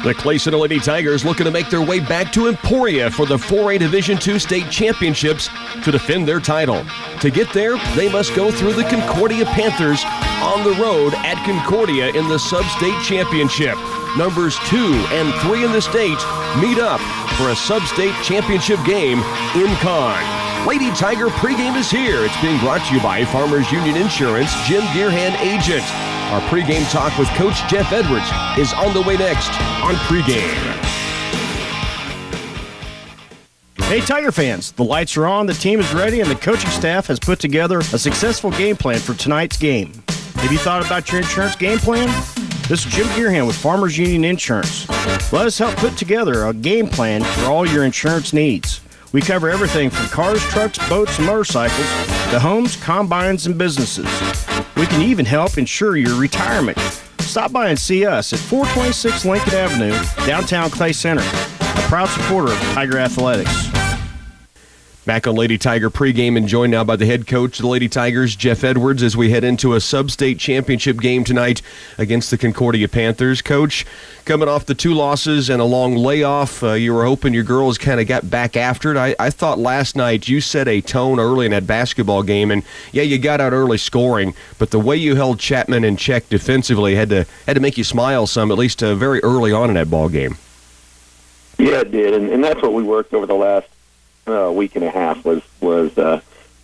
The Clayson Lady Tigers looking to make their way back to Emporia for the 4A Division II state championships to defend their title. To get there, they must go through the Concordia Panthers on the road at Concordia in the Substate Championship. Numbers 2 and 3 in the state meet up for a Substate Championship game in Con. Lady Tiger pregame is here. It's being brought to you by Farmers Union Insurance, Jim Gearhand Agent. Our pregame talk with Coach Jeff Edwards is on the way next on Pregame. Hey Tiger fans, the lights are on, the team is ready, and the coaching staff has put together a successful game plan for tonight's game. Have you thought about your insurance game plan? This is Jim Gearhand with Farmers Union Insurance. Let us help put together a game plan for all your insurance needs. We cover everything from cars, trucks, boats, and motorcycles to homes, combines, and businesses. We can even help insure your retirement. Stop by and see us at 426 Lincoln Avenue, downtown Clay Center, a proud supporter of Tiger Athletics. Back on Lady Tiger pregame and joined now by the head coach of the Lady Tigers, Jeff Edwards, as we head into a sub-state championship game tonight against the Concordia Panthers. Coach, coming off the 2 losses and a long layoff, you were hoping your girls kind of got back after it. I thought last night you set a tone early in that basketball game, and yeah, you got out early scoring, but the way you held Chapman in check defensively had to make you smile some, at least very early on in that ball game. Yeah, it did, and that's what we worked over the last week and a half was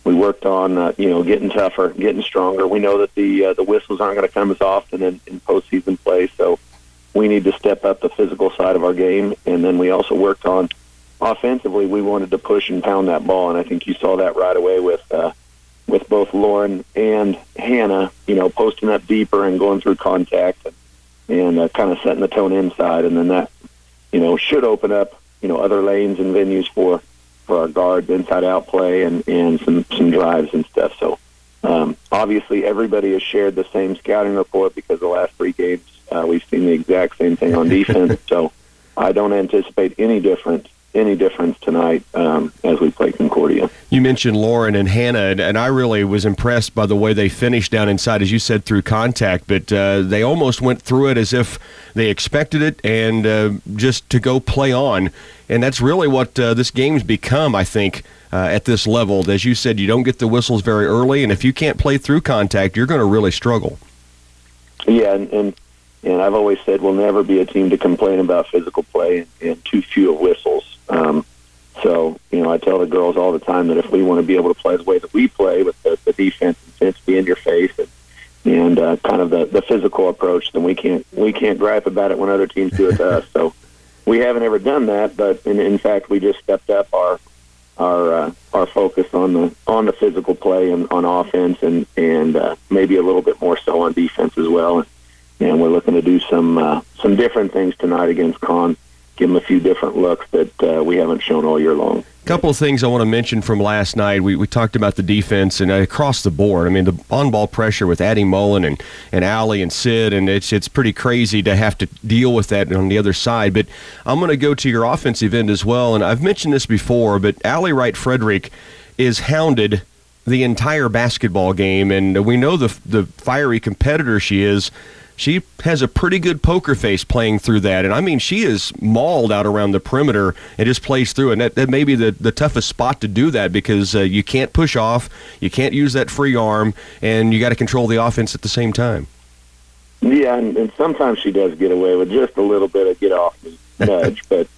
we worked on getting tougher, getting stronger. We know that the whistles aren't going to come as often in postseason play, so we need to step up the physical side of our game. And then we also worked on offensively. We wanted to push and pound that ball, and I think you saw that right away with both Lauren and Hannah, posting up deeper and going through contact and kind of setting the tone inside, and then that should open up other lanes and venues for our guards, inside-out play, and some drives and stuff. So obviously everybody has shared the same scouting report because the last 3 games we've seen the exact same thing on defense. So I don't anticipate any difference tonight as we play Concordia. You mentioned Lauren and Hannah, and I really was impressed by the way they finished down inside, as you said, through contact, but they almost went through it as if they expected it and just to go play on. And that's really what this game's become, I think, at this level. As you said, you don't get the whistles very early, and if you can't play through contact, you're going to really struggle. Yeah, and I've always said we'll never be a team to complain about physical play and too few of whistles. So, I tell the girls all the time that if we want to be able to play the way that we play with the defense and sense be in your face and kind of the physical approach, then we can't gripe about it when other teams do it to us. So we haven't ever done that, but in fact we just stepped up our focus on the physical play and on offense and maybe a little bit more so on defense as well. And we're looking to do some different things tonight against Con. Give them a few different looks that we haven't shown all year long. A couple of things I want to mention from last night. We talked about the defense and across the board. I mean, the on-ball pressure with Addie Mullen and Allie and Sid, and it's pretty crazy to have to deal with that on the other side. But I'm going to go to your offensive end as well, and I've mentioned this before, but Allie Wright-Frederick is hounded the entire basketball game, and we know the fiery competitor she is. She has a pretty good poker face playing through that. And, I mean, she is mauled out around the perimeter and just plays through it. And that may be the toughest spot to do that because you can't push off, you can't use that free arm, and you got to control the offense at the same time. Yeah, and sometimes she does get away with just a little bit of get-off-me nudge. But,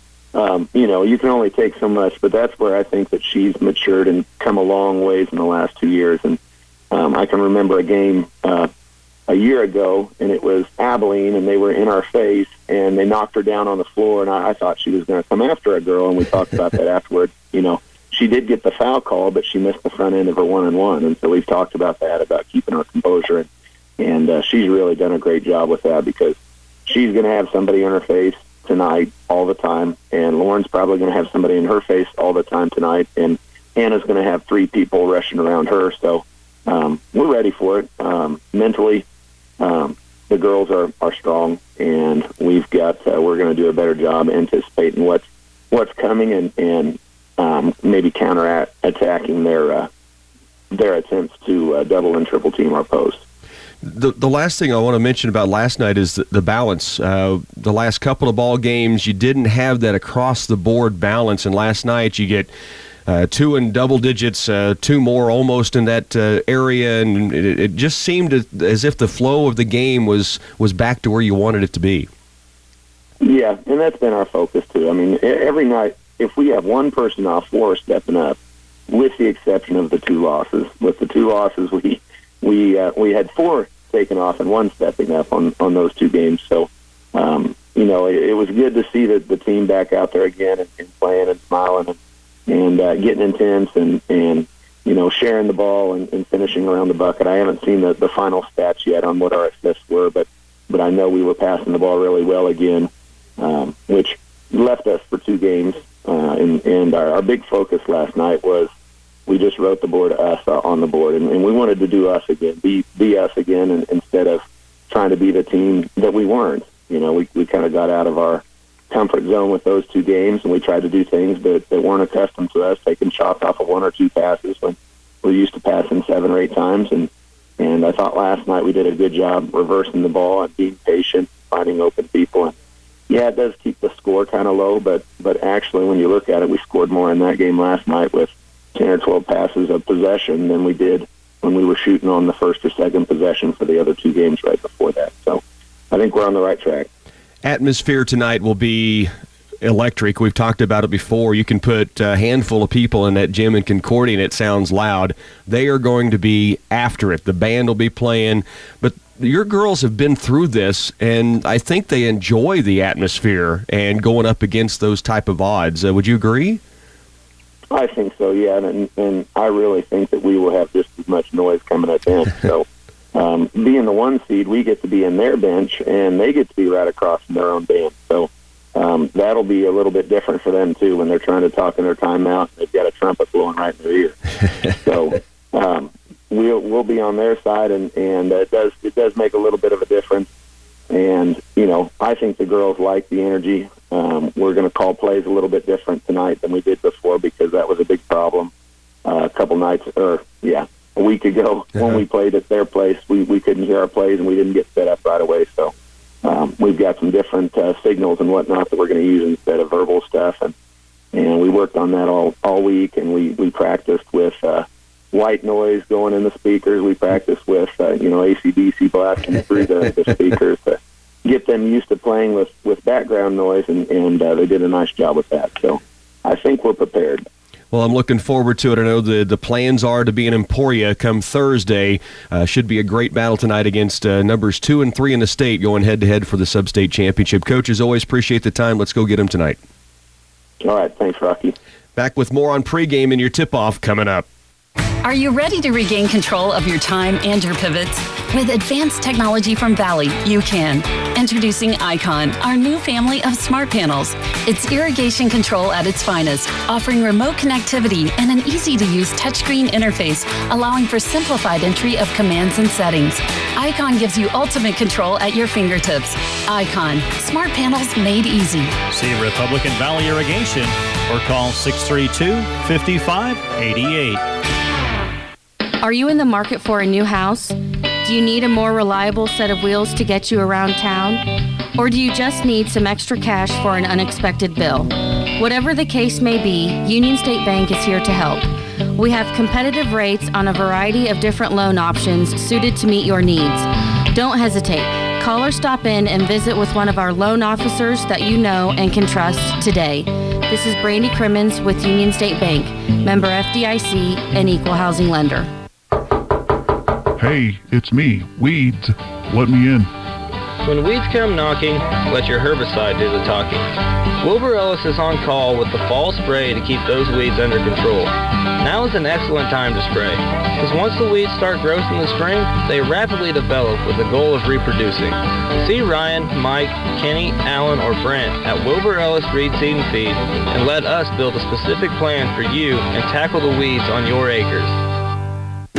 you can only take so much. But that's where I think that she's matured and come a long ways in the last 2 years. And I can remember a game a year ago, and it was Abilene, and they were in our face, and they knocked her down on the floor, and I thought she was going to come after a girl, and we talked about that afterwards. She did get the foul call, but she missed the front end of her one-on-one, and so we've talked about that, about keeping her composure, and she's really done a great job with that because she's going to have somebody in her face tonight all the time, and Lauren's probably going to have somebody in her face all the time tonight, and Hannah's going to have 3 people rushing around her, so we're ready for it. Mentally, the girls are strong, and we're going to do a better job anticipating what's coming and maybe attacking their attempts to double and triple team our post. The last thing I want to mention about last night is the balance. The last couple of ball games, you didn't have that across-the-board balance, and last night you get two in double digits, two more almost in that area, and it just seemed as if the flow of the game was back to where you wanted it to be. Yeah, and that's been our focus, too. I mean, every night, if we have one person off, four are stepping up, with the exception of the two losses. With the two losses, we had four taken off and one stepping up on those two games. So, it was good to see the team back out there again and playing and smiling and getting intense and sharing the ball and finishing around the bucket. I haven't seen the final stats yet on what our assists were, but I know we were passing the ball really well again, which left us for two games. And our big focus last night was we just wrote the board us on the board, and we wanted to do us again, be us again, and instead of trying to be the team that we weren't. We kind of got out of our comfort zone with those two games, and we tried to do things that weren't accustomed to us, taking shots off of one or two passes when we're used to passing 7 or 8 times. And I thought last night we did a good job reversing the ball and being patient, finding open people. And yeah, it does keep the score kind of low, but actually when you look at it, we scored more in that game last night with 10 or 12 passes of possession than we did when we were shooting on the first or second possession for the other two games right before that. So I think we're on the right track. Atmosphere tonight will be electric. We've talked about it before. You can put a handful of people in that gym in Concordia and it sounds loud. They are going to be after it. The band will be playing. But your girls have been through this, and I think they enjoy the atmosphere and going up against those type of odds. Would you agree? I think so, yeah, and I really think that we will have just as much noise coming at them. So being the 1 seed, we get to be in their bench, and they get to be right across from their own band. So that'll be a little bit different for them, too, when they're trying to talk in their timeout. They've got a trumpet blowing right in their ear. So we'll be on their side, and it does make a little bit of a difference. And, I think the girls like the energy. We're going to call plays a little bit different tonight than we did before because that was a big problem a week ago when we played at their place. We couldn't hear our plays, and we didn't get set up right away. So we've got some different signals and whatnot that we're going to use instead of verbal stuff. And we worked on that all week, and we practiced with white noise going in the speakers. We practiced with, AC/DC blasting through the speakers to get them used to playing with background noise, and they did a nice job with that. So I think we're prepared. Well, I'm looking forward to it. I know the plans are to be in Emporia come Thursday. Should be a great battle tonight against numbers 2 and 3 in the state going head-to-head for the Substate Championship. Coach, as always, appreciate the time. Let's go get them tonight. All right. Thanks, Rocky. Back with more on pregame and your tip-off coming up. Are you ready to regain control of your time and your pivots? With advanced technology from Valley, you can. Introducing Icon, our new family of smart panels. It's irrigation control at its finest, offering remote connectivity and an easy-to-use touchscreen interface, allowing for simplified entry of commands and settings. Icon gives you ultimate control at your fingertips. Icon, smart panels made easy. See Republican Valley Irrigation or call 632-5588. Are you in the market for a new house? Do you need a more reliable set of wheels to get you around town? Or do you just need some extra cash for an unexpected bill? Whatever the case may be, Union State Bank is here to help. We have competitive rates on a variety of different loan options suited to meet your needs. Don't hesitate. Call or stop in and visit with one of our loan officers that you know and can trust today. This is Brandy Crimmins with Union State Bank, member FDIC and equal housing lender. Hey, it's me, Weeds. Let me in. When weeds come knocking, let your herbicide do the talking. Wilbur Ellis is on call with the fall spray to keep those weeds under control. Now is an excellent time to spray, because once the weeds start growth in the spring, they rapidly develop with the goal of reproducing. See Ryan, Mike, Kenny, Alan, or Brent at Wilbur Ellis Reed Seed and Feed, and let us build a specific plan for you and tackle the weeds on your acres.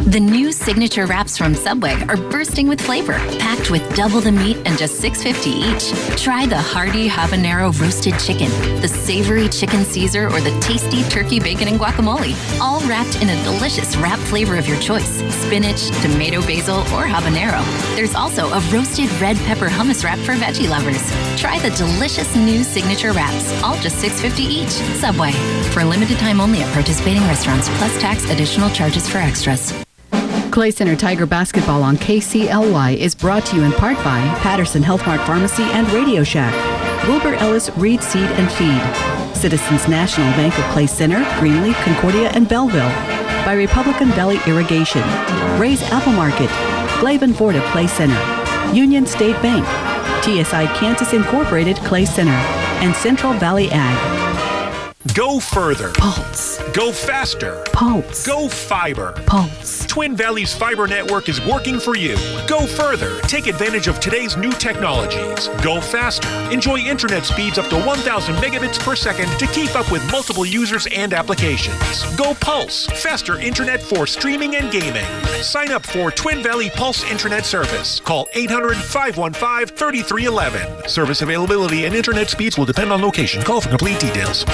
The new signature wraps from Subway are bursting with flavor, packed with double the meat and just $6.50 each. Try the hearty habanero roasted chicken, the savory chicken Caesar, or the tasty turkey bacon and guacamole, all wrapped in a delicious wrap flavor of your choice: spinach, tomato basil, or habanero. There's also a roasted red pepper hummus wrap for veggie lovers. Try the delicious new signature wraps, all just $6.50 each. Subway. For limited time only at participating restaurants, plus tax, additional charges for extras. Clay Center Tiger Basketball on KCLY is brought to you in part by Patterson Health Mart Pharmacy and Radio Shack, Wilbur Ellis Reed Seed and Feed, Citizens National Bank of Clay Center, Greenleaf, Concordia, and Belleville, by Republican Valley Irrigation, Ray's Apple Market, Glavin Ford of Clay Center, Union State Bank, TSI Kansas Incorporated Clay Center, and Central Valley Ag. Go further. Pulse. Go faster. Pulse. Go fiber. Pulse. Twin Valley's fiber network is working for you. Go further. Take advantage of today's new technologies. Go faster. Enjoy internet speeds up to 1,000 megabits per second to keep up with multiple users and applications. Go Pulse. Faster internet for streaming and gaming. Sign up for Twin Valley Pulse Internet Service. Call 800-515-3311. Service availability and internet speeds will depend on location. Call for complete details.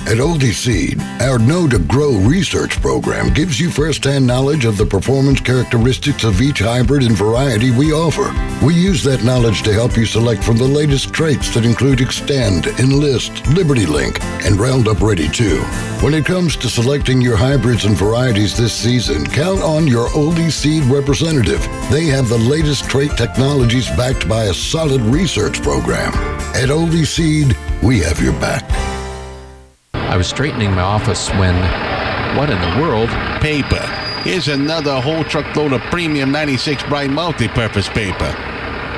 At Oldie Seed, our Know to Grow research program gives you first-hand knowledge of the performance characteristics of each hybrid and variety we offer. We use that knowledge to help you select from the latest traits that include Extend, Enlist, Liberty Link, and Roundup Ready 2. When it comes to selecting your hybrids and varieties this season, count on your Oldie Seed representative. They have the latest trait technologies backed by a solid research program. At Oldie Seed, we have your back. I was straightening my office when, what in the world? Paper. Here's another whole truckload of premium 96 bright multi-purpose paper.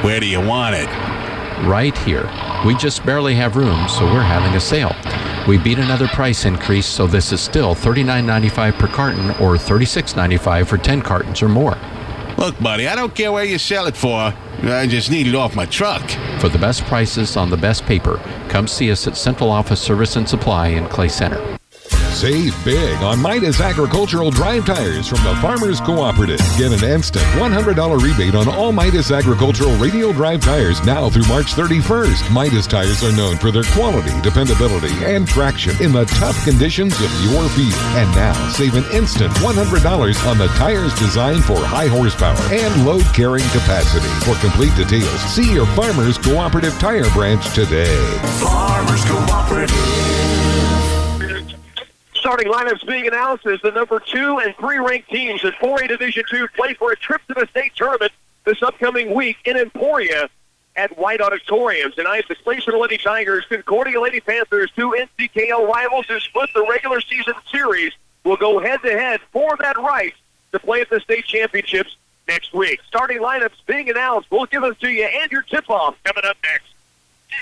Where do you want it? Right here. We just barely have room, so we're having a sale. We beat another price increase, so this is still $39.95 per carton or $36.95 for 10 cartons or more. Look, buddy, I don't care where you sell it for. I just need it off my truck. For the best prices on the best paper, come see us at Central Office Service and Supply in Clay Center. Save big on Midas Agricultural Drive Tires from the Farmers Cooperative. Get an instant $100 rebate on all Midas Agricultural radial drive tires now through March 31st. Midas tires are known for their quality, dependability, and traction in the tough conditions of your field. And now, save an instant $100 on the tires designed for high horsepower and load carrying capacity. For complete details, see your Farmers Cooperative Tire branch today. Farmers Cooperative. Starting lineups being announced as the number 2 and 3 ranked teams in 4A Division II play for a trip to the state tournament this upcoming week in Emporia at White Auditorium. Tonight, the Clay Center Lady Tigers, Concordia Lady Panthers, 2 NCKL rivals who split the regular season series, will go head-to-head for that right to play at the state championships next week. Starting lineups being announced. We'll give them to you and your tip-off coming up next.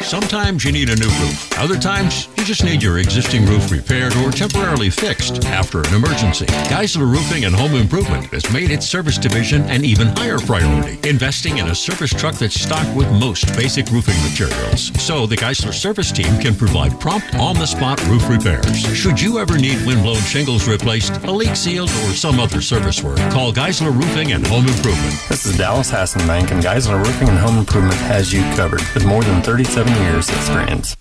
Sometimes you need a new roof. Other times, you just need your existing roof repaired or temporarily fixed after an emergency. Geisler Roofing and Home Improvement has made its service division an even higher priority, investing in a service truck that's stocked with most basic roofing materials. So the Geisler service team can provide prompt, on-the-spot roof repairs. Should you ever need wind-blown shingles replaced, a leak sealed, or some other service work, call Geisler Roofing and Home Improvement. This is Dallas Hassenbank, and Geisler Roofing and Home Improvement has you covered with more than 37 years experience.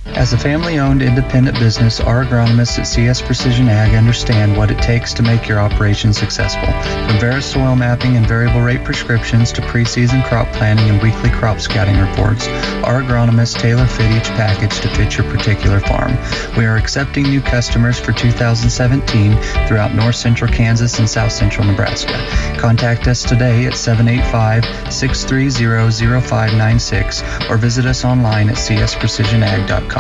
As a family-owned independent business, our agronomists at CS Precision Ag understand what it takes to make your operation successful. From Vera soil mapping and variable rate prescriptions to pre-season crop planning and weekly crop scouting reports, our agronomists tailor fit each package to fit your particular farm. We are accepting new customers for 2017 throughout north central Kansas and south central Nebraska. Contact us today at 785-630-0596 or visit us online at csprecisionag.com.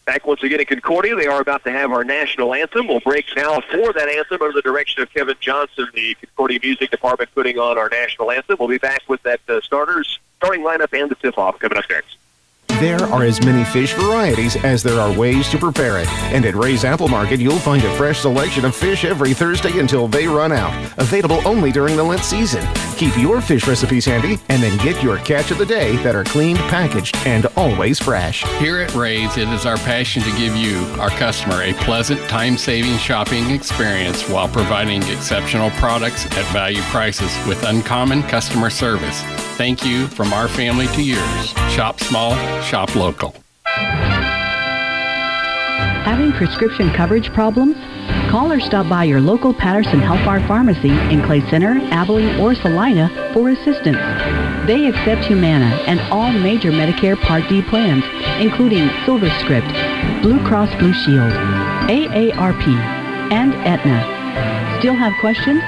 Back once again in Concordia, they are about to have our national anthem. We'll break now for that anthem under the direction of Kevin Johnson, the Concordia Music Department, putting on our national anthem. We'll be back with that starting lineup and the tip-off coming up next. There are as many fish varieties as there are ways to prepare it. And at Ray's Apple Market, you'll find a fresh selection of fish every Thursday until they run out. Available only during the Lent season. Keep your fish recipes handy and then get your catch of the day that are cleaned, packaged, and always fresh. Here at Ray's, it is our passion to give you, our customer, a pleasant, time-saving shopping experience while providing exceptional products at value prices with uncommon customer service. Thank you from our family to yours. Shop small, shop local. Having prescription coverage problems? Call or stop by your local Patterson Health Mart Pharmacy in Clay Center, Abilene, or Salina for assistance. They accept Humana and all major Medicare Part D plans, including SilverScript, Blue Cross Blue Shield, AARP, and Aetna. Still have questions?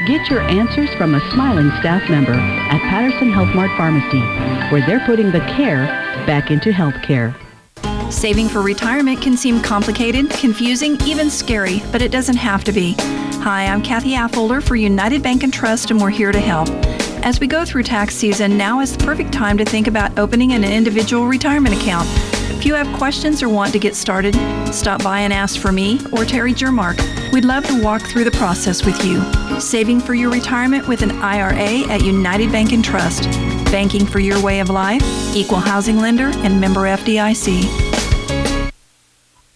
Get your answers from a smiling staff member at Patterson Health Mart Pharmacy, where they're putting the care back into healthcare. Saving for retirement can seem complicated, confusing, even scary, but it doesn't have to be. Hi, I'm Kathy Affolter for United Bank and Trust, and we're here to help. As we go through tax season, now is the perfect time to think about opening an individual retirement account. If you have questions or want to get started, stop by and ask for me or Terry Jermark. We'd love to walk through the process with you. Saving for your retirement with an IRA at United Bank and Trust. Banking for your way of life, equal housing lender, and member FDIC.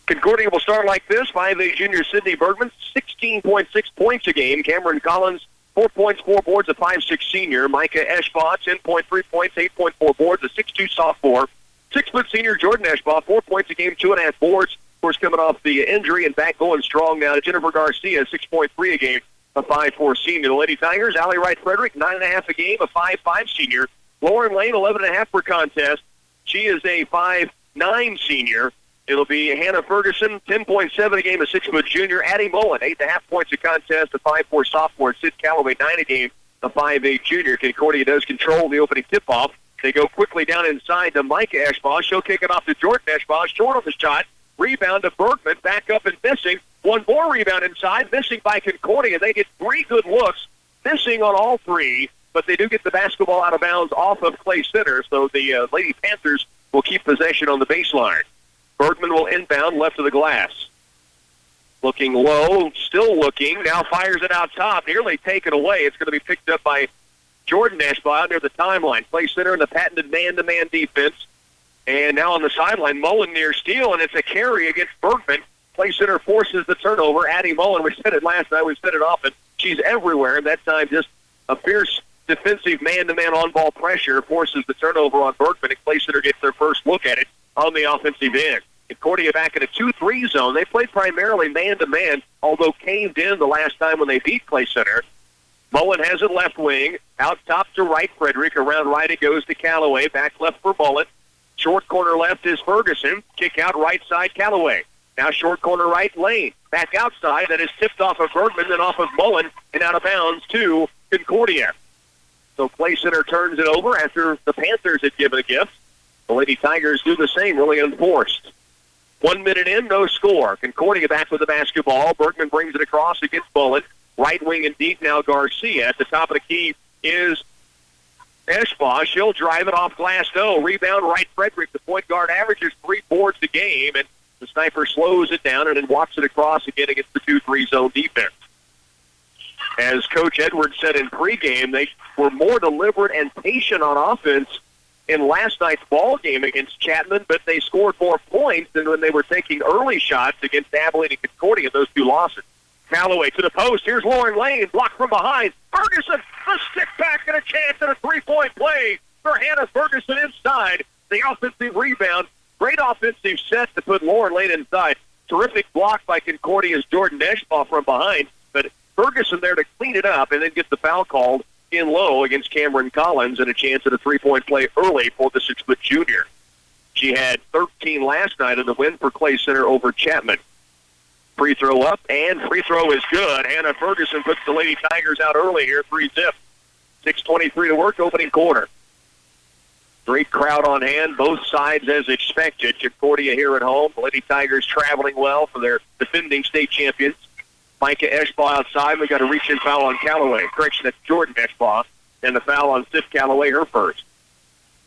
Concordia will start like this. 5A junior Sydney Bergman, 16.6 points a game. Cameron Collins, 4 points, 4 boards, a 5'6 senior. Micah Eschbaugh, 10.3 points, 8.4 boards, a 6'2 sophomore. 6-foot senior Jordan Eschbaugh, 4 points a game, 2.5 boards. Of course, coming off the injury and back going strong now. Jennifer Garcia, 6.3 a game, a 5'4 senior. The Lady Tigers, Allie Wright Frederick, 9.5 a game, a 5'5 senior. Lauren Lane, 11.5 per contest. She is a 5'9 senior. It'll be Hannah Ferguson, 10.7 a game, a 6-foot junior. Addie Mullen, 8.5 points a contest, a 5'4 sophomore. Sid Calloway, 9 a game, a 5'8 junior. Concordia does control the opening tip-off. They go quickly down inside to Micah Eschbaugh. She'll kick it off to Jordan Eschbaugh. Short on the shot. Rebound to Bergman. Back up and missing. One more rebound inside. Missing by Concordia. They get 3 good looks. Missing on all 3. But they do get the basketball out of bounds off of Clay Center. So the Lady Panthers will keep possession on the baseline. Bergman will inbound left of the glass. Looking low. Still looking. Now fires it out top. Nearly taken away. It's going to be picked up by Jordan Eschbaugh near the timeline. Clay Center in the patented man-to-man defense. And now on the sideline, Mullen near steal, and it's a carry against Bergman. Clay Center forces the turnover. Addie Mullen, we said it last night, we've said it often. She's everywhere, and that time just a fierce defensive man-to-man on-ball pressure forces the turnover on Bergman, and Clay Center gets their first look at it on the offensive end. Concordia back in a 2-3 zone. They played primarily man-to-man, although caved in the last time when they beat Clay Center. Mullen has it left wing. Out top to right, Frederick. Around right it goes to Calloway. Back left for Mullen. Short corner left is Ferguson. Kick out right side, Calloway. Now short corner right, Lane. Back outside. That is tipped off of Bergman, then off of Mullen, and out of bounds to Concordia. So Clay Center turns it over after the Panthers had given a gift. The Lady Tigers do the same, really unforced. 1 minute in, no score. Concordia back with the basketball. Bergman brings it across against Mullen. Right wing and deep now Garcia. At the top of the key is Eschbaugh. She'll drive it off glass. No. Rebound right Frederick. The point guard averages 3 boards a game, and the sniper slows it down and then walks it across again against the 2-3 zone defense. As Coach Edwards said in pregame, they were more deliberate and patient on offense in last night's ball game against Chapman, but they scored more points than when they were taking early shots against Abilene and Concordia, those 2 losses. Calloway to the post. Here's Lauren Lane. Blocked from behind. Ferguson, a stick back and a chance at a 3-point play for Hannah Ferguson inside. The offensive rebound. Great offensive set to put Lauren Lane inside. Terrific block by Concordia's Jordan Eschbaugh from behind. But Ferguson there to clean it up and then get the foul called in low against Cameron Collins and a chance at a 3-point play early for the 6-foot junior. She had 13 last night in the win for Clay Center over Chapman. Free throw up, and free throw is good. Hannah Ferguson puts the Lady Tigers out early here, 3-zip. 6:23 to work, opening quarter. Great crowd on hand, both sides as expected. Concordia here at home. The Lady Tigers traveling well for their defending state champions. Micah Eschbaugh outside. We got a reach-in foul on Calloway. Correction, that's Jordan Eschbaugh. And the foul on Sif Calloway, her first.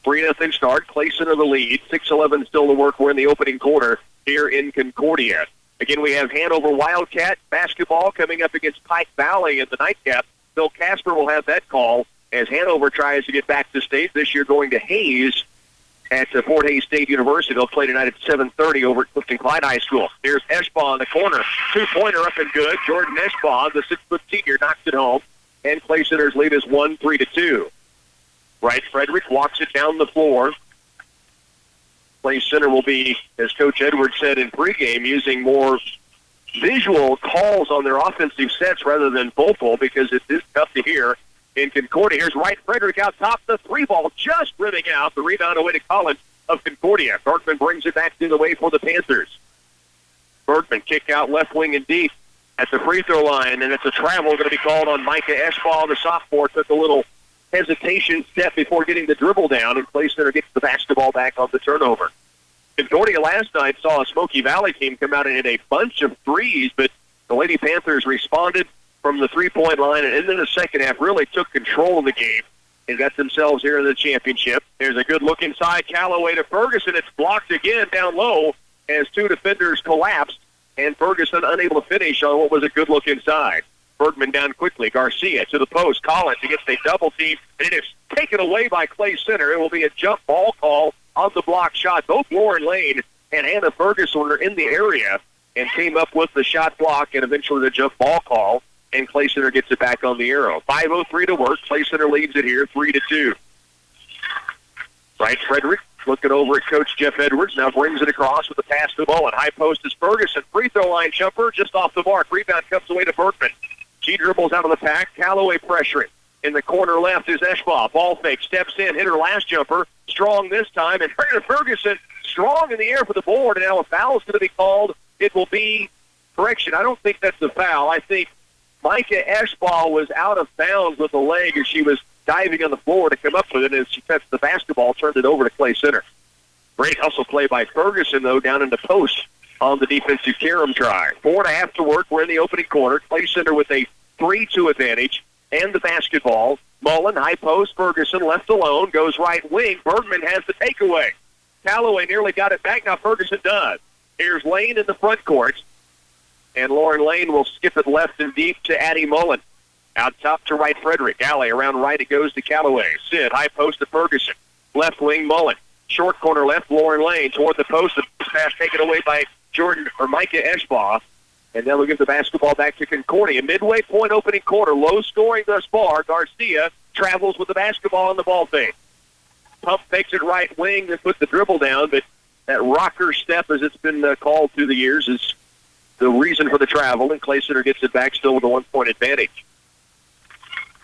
3-0 start. Clay Center the lead. 6:11 still to work. We're in the opening quarter here in Concordia. Again, we have Hanover Wildcat basketball coming up against Pike Valley in the nightcap. Bill Casper will have that call as Hanover tries to get back to state. This year going to Hayes at Fort Hays State University. They'll play tonight at 7:30 over at Clifton Clyde High School. Here's Eschbaugh in the corner. 2-pointer up and good. Jordan Eschbaugh, the 6-foot senior, knocks it home. And Clay Center's lead is 3-2. Wright Frederick walks it down the floor. Clay Center will be, as Coach Edwards said in pregame, using more visual calls on their offensive sets rather than vocal because it is tough to hear in Concordia. Here's Wright Frederick out top. The 3-ball just rimming out. The rebound away to Collins of Concordia. Bergman brings it back to the way for the Panthers. Bergman kick out left wing and deep at the free throw line, and it's a travel going to be called on Micah Eschbaugh. The sophomore took a little hesitation step before getting the dribble down, and Clay Center gets the basketball back on the turnover. Concordia last night saw a Smoky Valley team come out and hit a bunch of threes, but the Lady Panthers responded from the three-point line, and in the second half really took control of the game and got themselves here in the championship. There's a good look inside. Callaway to Ferguson. It's blocked again down low as two defenders collapsed, and Ferguson unable to finish on what was a good look inside. Bergman down quickly. Garcia to the post. Collins against a double team, and it is taken away by Clay Center. It will be a jump ball call on the block shot. Both Lauren Lane and Hannah Ferguson were in the area and came up with the shot block and eventually the jump ball call, and Clay Center gets it back on the arrow. 5:03 to work. Clay Center leads it here 3-2. Wright Frederick looking over at Coach Jeff Edwards. Now brings it across with the pass to Mullen. High post is Ferguson. Free throw line jumper just off the mark. Rebound comes away to Bergman. She dribbles out of the pack. Callaway pressuring. In the corner left is Eschbaugh. Ball fake. Steps in. Hit her last jumper. Strong this time. And Ferguson strong in the air for the board. And now a foul is going to be called. It will be, correction, I don't think that's a foul. I think Micah Eschbaugh was out of bounds with the leg as she was diving on the floor to come up with it. As she touched the basketball, turned it over to Clay Center. Great hustle play by Ferguson, though, down in the post on the defensive carom try. 4.5 to work. We're in the opening quarter. Clay Center with a 3-2 advantage and the basketball. Mullen, high post. Ferguson left alone. Goes right wing. Bergman has the takeaway. Callaway nearly got it back. Now Ferguson does. Here's Lane in the front court. And Lauren Lane will skip it left and deep to Addie Mullen. Out top to Wright Frederick. Alley around right. It goes to Callaway. Sid, high post to Ferguson. Left wing, Mullen. Short corner left, Lauren Lane toward the post. The pass taken away by Micah Eschbaugh. And then we'll give the basketball back to Concordia. Midway point opening quarter. Low scoring thus far. Garcia travels with the basketball on the ball fake. Pump takes it right wing and put the dribble down, but that rocker step, as it's been called through the years, is the reason for the travel, and Clay Center gets it back still with a 1-point advantage.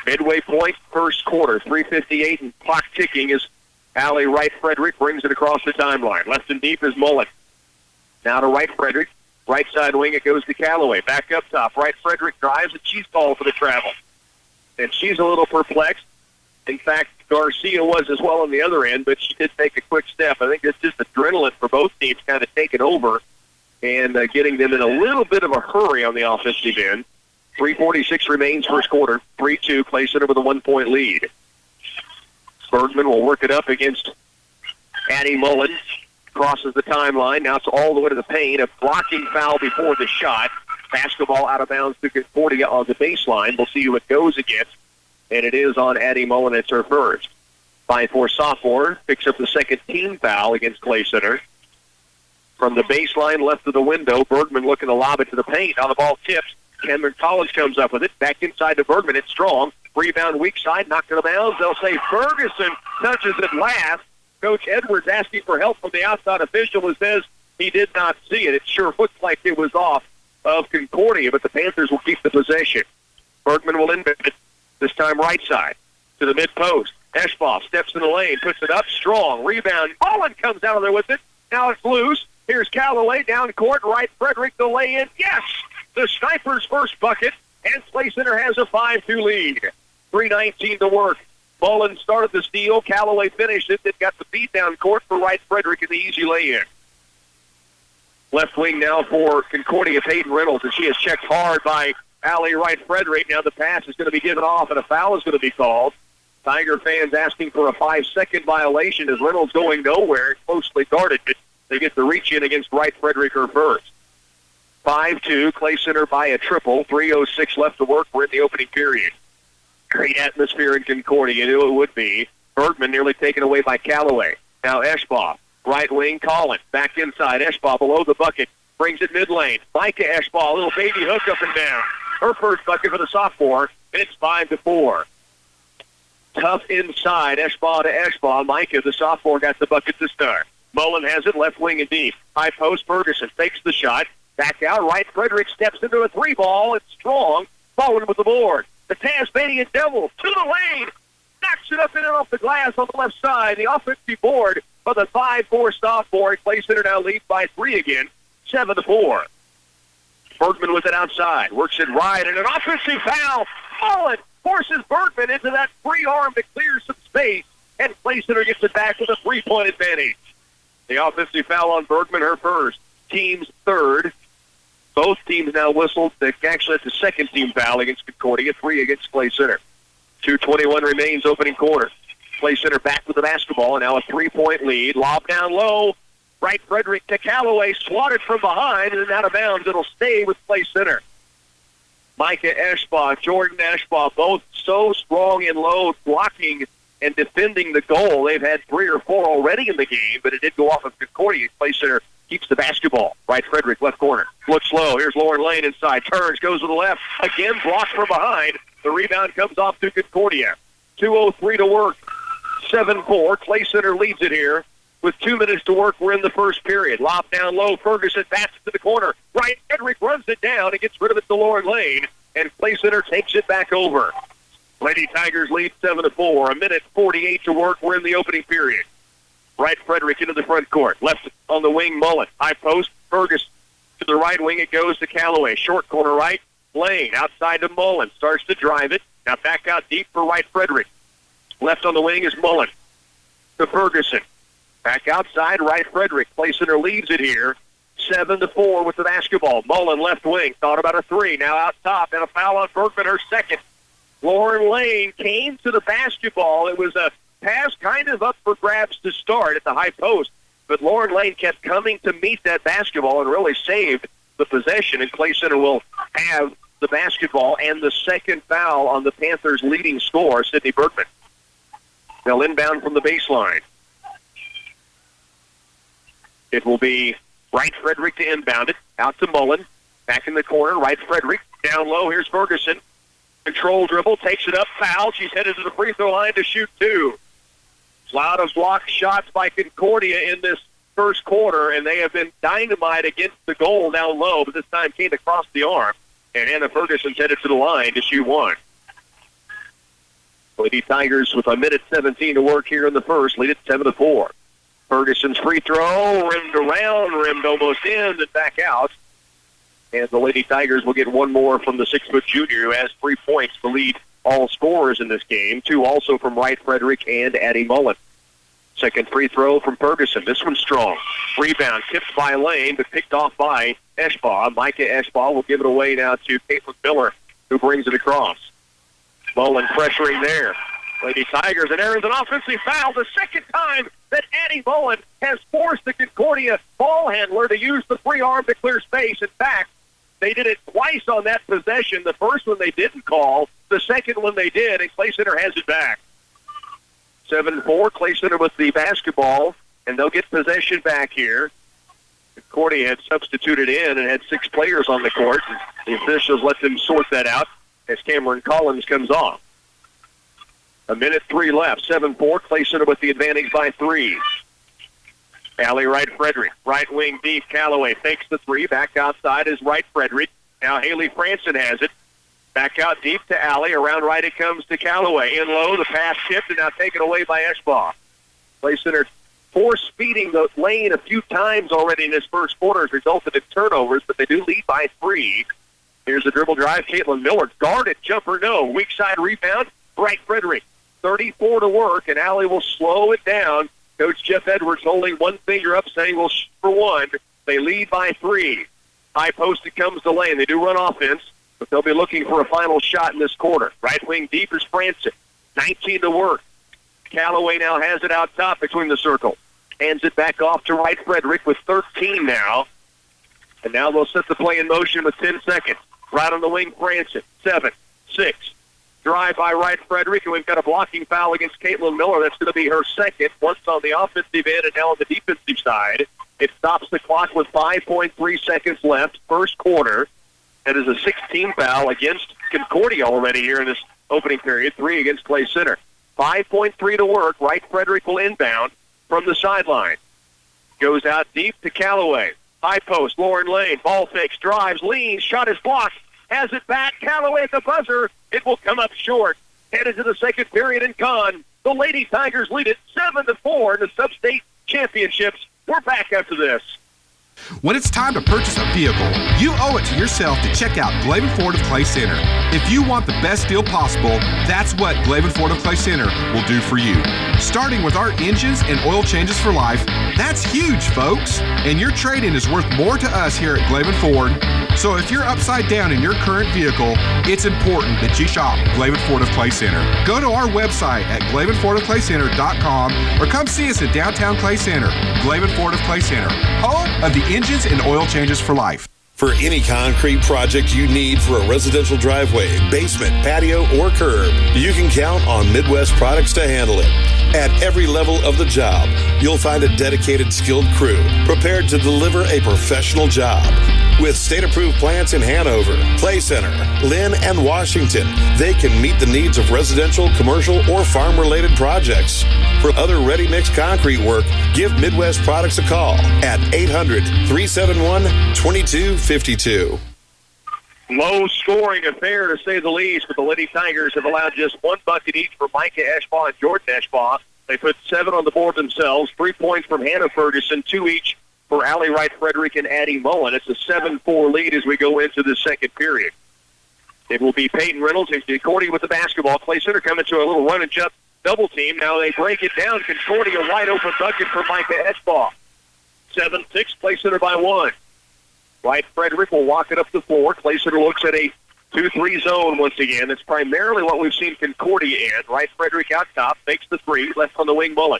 Midway point, first quarter, 3:58, and clock ticking as Allie Wright Frederick brings it across the timeline. Left and deep is Mullen. Now to Wright Frederick. Right side wing, it goes to Callaway. Back up top. Wright Frederick drives, and she's called for the travel. And she's a little perplexed. In fact, Garcia was as well on the other end, but she did take a quick step. I think it's just adrenaline for both teams kind of taking over and getting them in a little bit of a hurry on the offensive end. 3:46 remains first quarter. 3-2, Clay Center with a 1-point lead. Bergman will work it up against Addie Mullen. Crosses the timeline. Now it's all the way to the paint. A blocking foul before the shot. Basketball out of bounds to Concordia on the baseline. We'll see who it goes against. And it is on Addie Mullen. It's her first. 5'4" sophomore picks up the second team foul against Clay Center. From the baseline left of the window, Bergman looking to lob it to the paint. Now the ball tips. Cameron Collins comes up with it. Back inside to Bergman. It's strong. Rebound weak side. Knocked it out of bounds. They'll say Ferguson touches it last. Coach Edwards asking for help from the outside official who says he did not see it. It sure looks like it was off of Concordia, but the Panthers will keep the possession. Bergman will inbound it, this time right side, to the mid-post. Eschbaugh steps in the lane, puts it up, strong. Rebound. Mullen comes out of there with it. Now it's loose. Here's Callaway down court. Wright Frederick, the lay-in. Yes! The Sniper's first bucket, and Clay Center has a 5-2 lead. 3:19 to work. Mullen started the steal. Callaway finished it. It got the beat down court for Wright Frederick in the easy lay-in. Left wing now for Concordia, Peyton Reynolds, and she is checked hard by Allie Wright Frederick. Now the pass is going to be given off, and a foul is going to be called. Tiger fans asking for a 5-second violation as Reynolds going nowhere, closely guarded. They get the reach in against Wright Frederick her first. 5-2, Clay Center by a triple. 3:06 left to work. We're in the opening period. Great atmosphere in Concordia. You knew it would be. Bergman nearly taken away by Callaway. Now Eschbaugh, right wing, Collins. Back inside, Eschbaugh below the bucket. Brings it mid-lane. Micah Eschbaugh, a little baby hook up and down. Her first bucket for the sophomore, and it's 5-4. Tough inside, Eschbaugh to Eschbaugh. Micah, the sophomore, got the bucket to start. Mullen has it, left wing and deep. High post, Ferguson takes the shot. Back out, Wright Frederick steps into a 3-ball. It's strong. Mullen with the board. The Tasmanian Devils to the lane. Knocks it up in and off the glass on the left side. The offensive board for the 5-4 sophomore. Clay Center now leads by 3 again, 7-4. Bergman with it outside. Works it right, and an offensive foul. Mullen forces Bergman into that free arm to clear some space, and Clay Center gets it back with a 3-point advantage. The offensive foul on Bergman, her first. Team's third. Both teams now whistled. Actually, that's the second team foul against Concordia, 3 against Clay Center. 2:21 remains opening quarter. Clay Center back with the basketball, and now a 3-point lead. Lob down low. Wright Frederick to Callaway, swatted from behind, and out of bounds. It'll stay with Clay Center. Micah Eschbaugh, Jordan Eschbaugh, both so strong in low, blocking and defending the goal. They've had 3 or 4 already in the game, but it did go off of Concordia. Clay Center keeps the basketball. Wright Frederick, left corner. Looks low. Here's Lauren Lane inside. Turns, goes to the left. Again, blocked from behind. The rebound comes off to Concordia. 2:03 to work. 7-4. Clay Center leads it here. With 2 minutes to work, we're in the first period. Lob down low. Ferguson bats it to the corner. Wright Frederick runs it down and gets rid of it to Lauren Lane. And Clay Center takes it back over. Lady Tigers lead 7-4. 1:48 to work. We're in the opening period. Wright Frederick into the front court. Left on the wing, Mullen. High post, Ferguson. To the right wing, it goes to Callaway. Short corner right. Lane outside to Mullen. Starts to drive it. Now back out deep for Wright Frederick. Left on the wing is Mullen. To Ferguson. Back outside, Wright Frederick. Clay Center leads it here. 7-4 with the basketball. Mullen left wing. Thought about a 3. Now out top. And a foul on Bergman, her second. Lauren Lane came to the basketball. It was a pass kind of up for grabs to start at the high post. But Lauren Lane kept coming to meet that basketball and really saved the possession. And Clay Center will have the basketball and the second foul on the Panthers' leading scorer, Sydney Bergman. They'll inbound from the baseline. It will be Wright Frederick to inbound it. Out to Mullen. Back in the corner, Wright Frederick. Down low, here's Ferguson. Control dribble, takes it up, foul. She's headed to the free throw line to shoot 2. Cloud of blocked shots by Concordia in this first quarter, and they have been dynamite against the goal down low, but this time came across the arm. And Anna Ferguson's headed to the line to shoot 1. Lady Tigers with 1:17 to work here in the first, lead it 7-4. Ferguson's free throw, rimmed around, rimmed almost in, and back out. And the Lady Tigers will get one more from the 6-foot junior who has 3 points to lead all scorers in this game. 2 also from Wright Frederick and Addie Mullen. Second free throw from Ferguson. This one's strong. Rebound tipped by Lane, but picked off by Eschbaugh. Micah Eschbaugh will give it away now to Caitlin Miller, who brings it across. Mullen pressuring there. Lady Tigers, and there's an offensive foul. The second time that Addie Mullen has forced the Concordia ball handler to use the free arm to clear space. In fact, they did it twice on that possession. The first one they didn't call. The second one they did, and Clay Center has it back. 7-4, Clay Center with the basketball, and they'll get possession back here. Concordia had substituted in and had 6 players on the court. The officials let them sort that out as Cameron Collins comes off. 1:03 left, 7-4, Clay Center with the advantage by 3. Allie Wright Frederick, right wing deep, Callaway fakes the 3, back outside is Wright Frederick. Now Haley Franson has it. Back out deep to Allie, around right it comes to Callaway. In low, the pass tipped and now taken away by Eschbaugh. Clay Center force-feeding the lane a few times already in this first quarter has resulted in turnovers, but they do lead by 3. Here's the dribble drive, Caitlin Miller, guarded, jumper no, weak side rebound, Wright Frederick. 34 to work, and Allie will slow it down. Coach Jeff Edwards holding one finger up, saying we'll shoot for 1. They lead by 3. High post it comes to Lane. They do run offense, but they'll be looking for a final shot in this quarter. Right wing deep is Franson. 19 to work. Callaway now has it out top between the circle. Hands it back off to Wright Frederick with 13 now. And now they'll set the play in motion with 10 seconds. Right on the wing, Franson. 7, 6. Drive by Wright Frederick, and we've got a blocking foul against Caitlin Miller. That's going to be her second, once on the offensive end and now on the defensive side. It stops the clock with 5.3 seconds left, first quarter. That is a 16 foul against Concordia already here in this opening period, 3 against Clay Center. 5.3 to work. Wright Frederick will inbound from the sideline. Goes out deep to Callaway. High post, Lauren Lane. Ball fakes, drives, leans, shot is blocked. Has it back. Callaway at the buzzer. It will come up short. Headed to the second period and gone. The Lady Tigers lead it 7-4 in the Substate Championships. We're back after this. When it's time to purchase a vehicle, you owe it to yourself to check out Glavin Ford of Clay Center. If you want the best deal possible, that's what Glavin Ford of Clay Center will do for you. Starting with our engines and oil changes for life, that's huge, folks. And your trade-in is worth more to us here at Glavin Ford. So if you're upside down in your current vehicle, it's important that you shop Glavin Ford of Clay Center. Go to our website at GlavinFordofClayCenter.com or come see us at downtown Clay Center. Glavin Ford of Clay Center, home of the engines and oil changes for life. For any concrete project you need for a residential driveway, basement, patio, or curb, you can count on Midwest Products to handle it. At every level of the job, you'll find a dedicated, skilled crew prepared to deliver a professional job. With state-approved plants in Hanover, Clay Center, Lynn, and Washington, they can meet the needs of residential, commercial, or farm-related projects. For other ready-mix concrete work, give Midwest Products a call at 800-371-2252. Low-scoring affair, to say the least, but the Lady Tigers have allowed just 1 bucket each for Micah Eschbaugh and Jordan Eschbaugh. They put 7 on the board themselves, 3 points from Hannah Ferguson, 2 each for Allie Wright Frederick and Addie Mullen. It's a 7-4 lead as we go into the second period. It will be Peyton Reynolds and Concordia with the basketball. Clay Center coming to a little run and jump double team. Now they break it down. Concordia wide open bucket for Micah Eschbaugh. 7-6, Clay Center by 1. Wright Frederick will walk it up the floor. Clay Center looks at a 2-3 zone once again. That's primarily what we've seen Concordia in. Wright Frederick out top, makes the 3, left on the wing Mullen.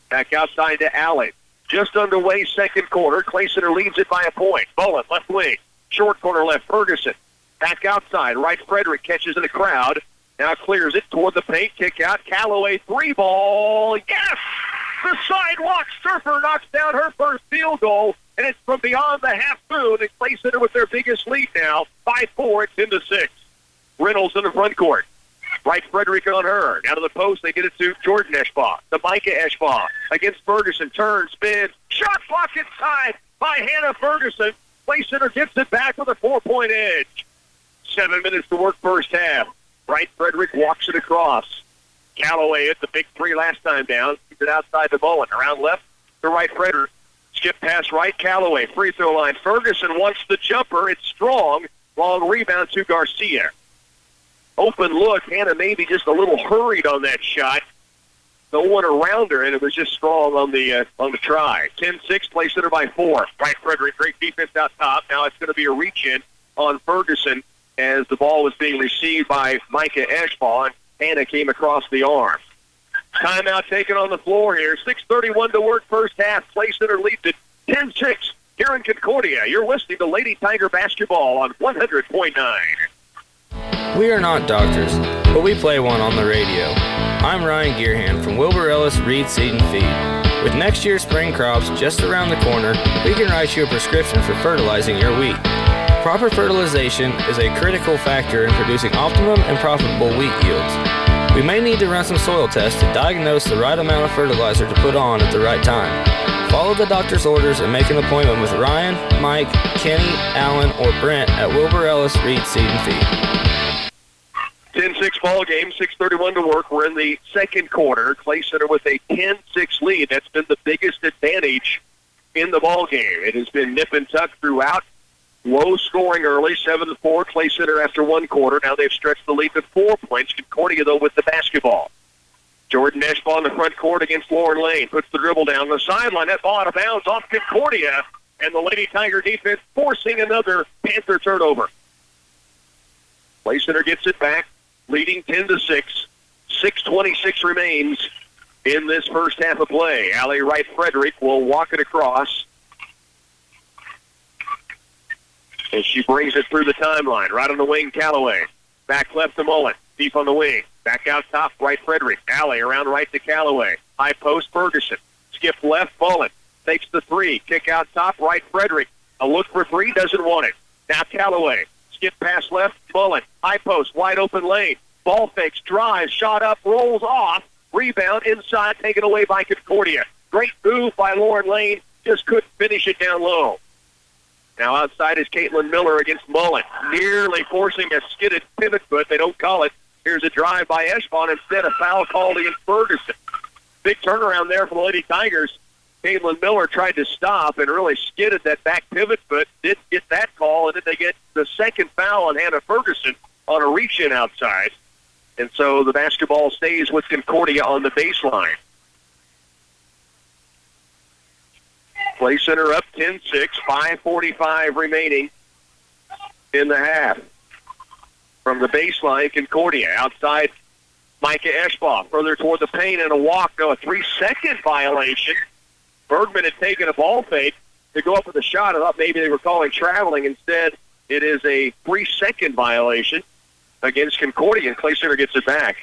Back outside to Allen. Just underway second quarter. Clay Center leads it by a point. Mullen, left wing. Short corner left, Ferguson. Back outside. Wright Frederick catches in the crowd. Now clears it toward the paint. Kick out. Callaway 3-ball. Yes! The sidewalk surfer knocks down her first field goal, and it's from beyond the half moon. And Clay Center with their biggest lead now. 5-4, it's into 6. Reynolds in the front court. Wright Frederick on her. Down to the post, they get it to Jordan Eschbaugh. To Micah Eschbaugh against Ferguson. Turns, spins. Shot block inside by Hannah Ferguson. Clay Center gets it back with a 4-point edge. 7 minutes to work first half. Wright Frederick walks it across. Callaway hit the big 3 last time down. Keeps it outside the Mullen. Around left to Wright Frederick. Skip pass right. Callaway. Free throw line. Ferguson wants the jumper. It's strong. Long rebound to Garcia. Open look. Hannah maybe just a little hurried on that shot. No one around her, and it was just strong on the try. 10-6, Clay Center by 4. Wright Frederick, great defense out top. Now it's going to be a reach-in on Ferguson as the ball was being received by Micah Eschbaugh, and Hannah came across the arm. Timeout taken on the floor here. 6:31 to work first half. Clay Center leads it 10-6 here in Concordia. You're listening to Lady Tiger Basketball on 100.9. We are not doctors, but we play one on the radio. I'm Ryan Gearhand from Wilbur Ellis Reed Seed and Feed. With next year's spring crops just around the corner, we can write you a prescription for fertilizing your wheat. Proper fertilization is a critical factor in producing optimum and profitable wheat yields. We may need to run some soil tests to diagnose the right amount of fertilizer to put on at the right time. Follow the doctor's orders and make an appointment with Ryan, Mike, Kenny, Alan, or Brent at Wilbur Ellis Reed Seed and Feed. 10-6 ball game, 6:31 to work. We're in the second quarter. Clay Center with a 10-6 lead. That's been the biggest advantage in the ball game. It has been nip and tuck throughout. Low scoring early, 7-4. Clay Center after 1 quarter. Now they've stretched the lead to 4 points. Concordia, though, with the basketball. Jordan Eschbaugh in the front court against Lauren Lane. Puts the dribble down the sideline. That ball out of bounds off Concordia. And the Lady Tiger defense forcing another Panther turnover. Clay Center gets it back, leading 10-6. 6:26 remains in this first half of play. Allie Wright Frederick will walk it across. And she brings it through the timeline. Right on the wing, Callaway. Back left to Mullen. Deep on the wing. Back out top, Wright Frederick. Allie around right to Callaway. High post, Ferguson. Skip left, Mullen. Takes the three. Kick out top, Wright Frederick. A look for three, doesn't want it. Now Callaway. Skip pass left, Mullen. High post, wide open lane. Ball fakes, drives, shot up, rolls off. Rebound inside, taken away by Concordia. Great move by Lauren Lane. Just couldn't finish it down low. Now outside is Caitlin Miller against Mullen. Nearly forcing a skidded pivot foot. They don't call it. Here's a drive by Eschbon. Instead, a foul called against Ferguson. Big turnaround there for the Lady Tigers. Caitlin Miller tried to stop and really skidded that back pivot foot. Didn't get that call, and then they get the second foul on Hannah Ferguson on a reach-in outside. And so the basketball stays with Concordia on the baseline. Play center up 10-6, 5:45 remaining in the half. From the baseline, Concordia outside Micah Eschbach, further toward the paint and a walk. No, a 3-second violation. Bergman had taken a ball fake to go up with a shot. I thought maybe they were calling traveling. Instead, it is a 3-second violation against Concordia, and Clay Center gets it back.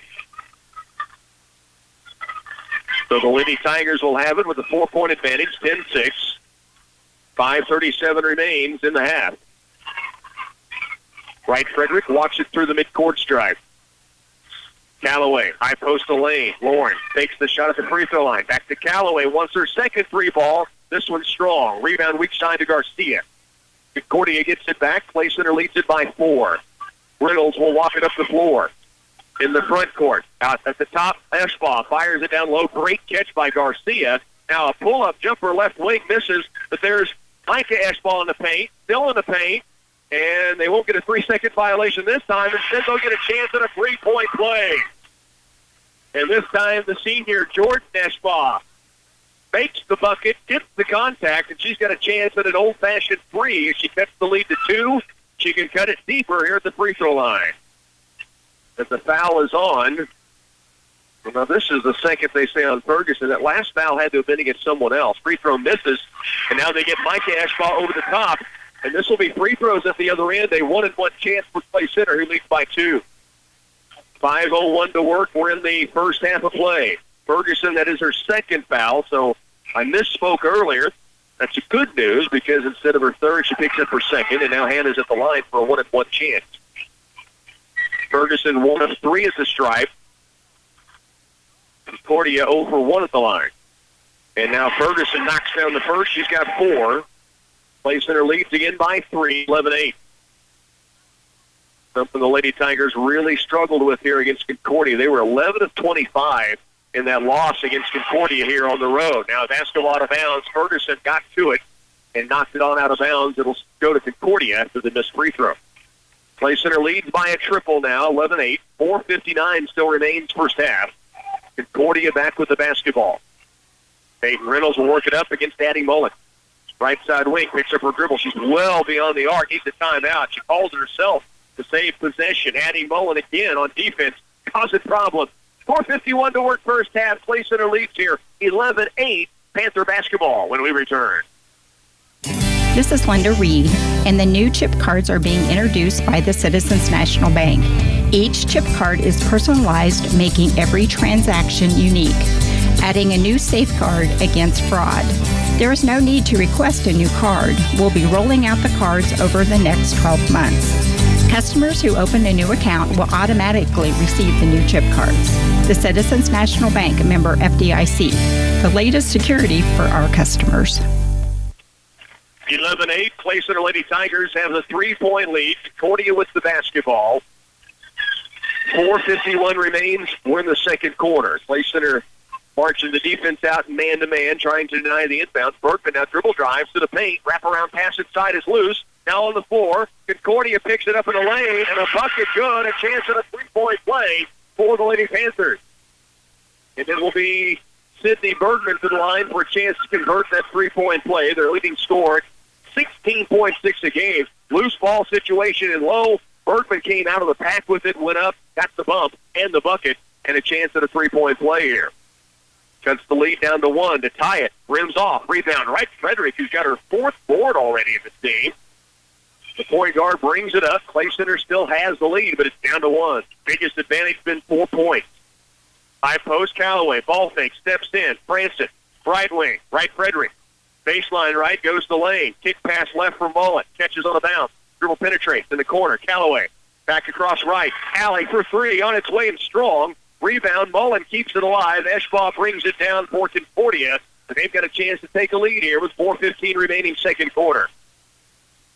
So the Lady Tigers will have it with a 4-point advantage, 10-6. 5:37 remains in the half. Wright Frederick walks it through the midcourt stripe. Callaway, high post to lane. Lauren takes the shot at the free throw line. Back to Callaway. Wants her second three ball. This one's strong. Rebound weak side to Garcia. Concordia gets it back. Clay Center leads it by 4. Reynolds will walk it up the floor. In the front court. Out at the top, Eschbach fires it down low. Great catch by Garcia. Now a pull-up jumper left wing misses, but there's Micah Eschbach in the paint, still in the paint, and they won't get a 3-second violation this time. Instead, they'll get a chance at a 3-point play. And this time, the senior, Jordan Eschbach, fakes the bucket, gets the contact, and she's got a chance at an old-fashioned 3. If she cuts the lead to 2, she can cut it deeper here at the free throw line. As the foul is on, well, now this is the second they say on Ferguson. That last foul had to have been against someone else. Free throw misses, and now they get Micah Eschbach over the top. And this will be free throws at the other end. A 1-and-1 chance for Clay Center, who leads by 2. 5:01 to work. We're in the first half of play. Ferguson, that is her second foul, so I misspoke earlier. That's good news because instead of her third, she picks up her second, and now Hannah's at the line for a 1-and-1 chance. Ferguson 1 of 3 at the stripe. Concordia 0 for 1 at the line. And now Ferguson knocks down the first. She's got 4. Clay Center leads again by 3, 11-8. Something the Lady Tigers really struggled with here against Concordia. They were 11 of 25 in that loss against Concordia here on the road. Now, basketball out of bounds. Ferguson got to it and knocked it on out of bounds. It'll go to Concordia after the missed free throw. Clay Center leads by a triple now, 11-8. 4:59 still remains first half. Concordia back with the basketball. Peyton Reynolds will work it up against Addie Mullen. Right side wing, picks up her dribble. She's well beyond the arc. Needs a timeout. She calls it herself to save possession. Addie Mullen again on defense. Causing problems. 4:51 to work first half. Clay Center leads here, 11-8. Panther basketball when we return. This is Linda Reed, and the new chip cards are being introduced by the Citizens National Bank. Each chip card is personalized, making every transaction unique, adding a new safeguard against fraud. There is no need to request a new card. We'll be rolling out the cards over the next 12 months. Customers who open a new account will automatically receive the new chip cards. The Citizens National Bank, member FDIC, the latest security for our customers. 11-8, Clay Center Lady Tigers have the 3-point lead. Concordia with the basketball. 4:51 remains. We're in the second quarter. Clay Center marching the defense out man-to-man, trying to deny the inbound. Bergman now dribble drives to the paint. Wraparound pass inside is loose. Now on the floor. Concordia picks it up in the lane, and a bucket good. A chance at a 3-point play for the Lady Panthers. And it will be Sydney Bergman to the line for a chance to convert that 3-point play. Their leading scorer, 16.6 a game. Loose ball situation in low. Bergman came out of the pack with it, went up, got the bump and the bucket. and a chance at a three-point play here. Cuts the lead down to 1 to tie it. Rims off. Rebound. Wright Frederick, who's got her 4th board already in this game. The point guard brings it up. Clay Center still has the lead, but it's down to 1. Biggest advantage been 4 points. High post, Callaway. Ball fake. Steps in. Francis. Right wing. Wright Frederick. Baseline right. Goes to lane. Kick pass left for Mullen. Catches on a bounce. Dribble penetrates in the corner. Callaway. Back across right. Alley for 3. On its way and strong. Rebound. Mullen keeps it alive. Eschbaugh brings it down for Concordia. But they've got a chance to take a lead here with 4:15 remaining second quarter.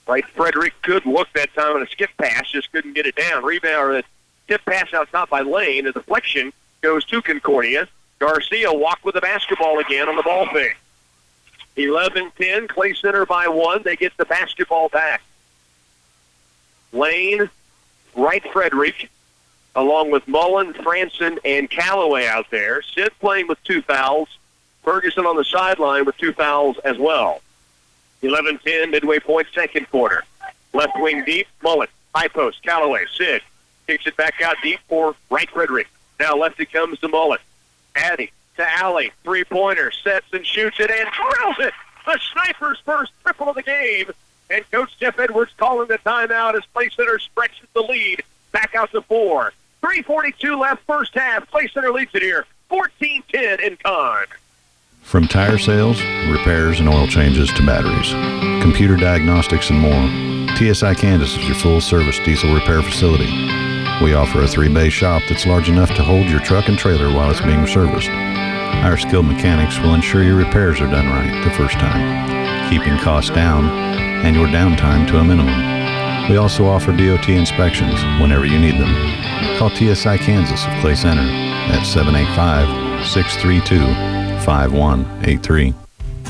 Wright Frederick could look that time on a skip pass. Just couldn't get it down. Rebound or a tip pass out top by Lane. The deflection goes to Concordia. Garcia walked with the basketball again on the ball fake. 11-10. Clay Center by 1. They get the basketball back. Lane, Wright Frederick, along with Mullen, Franson, and Callaway out there. Sid playing with 2 fouls. Ferguson on the sideline with 2 fouls as well. 11-10, midway point, second quarter. Left wing deep, Mullen. High post, Callaway, Sid. Kicks it back out deep for Wright Frederick. Now left it comes to Mullen. Addy to Alley. Three-pointer, sets and shoots it and drills it. The Snipers' first triple of the game. And Coach Jeff Edwards calling the timeout as Clay Center stretches the lead back out to 4. 3:42 left first half. Clay Center leads it here. 14-10 in Con. From tire sales, repairs, and oil changes to batteries, computer diagnostics, and more, TSI Kansas is your full-service diesel repair facility. We offer a 3-bay shop that's large enough to hold your truck and trailer while it's being serviced. Our skilled mechanics will ensure your repairs are done right the first time, keeping costs down and your downtime to a minimum. We also offer DOT inspections whenever you need them. Call TSI Kansas of Clay Center at 785-632-5183.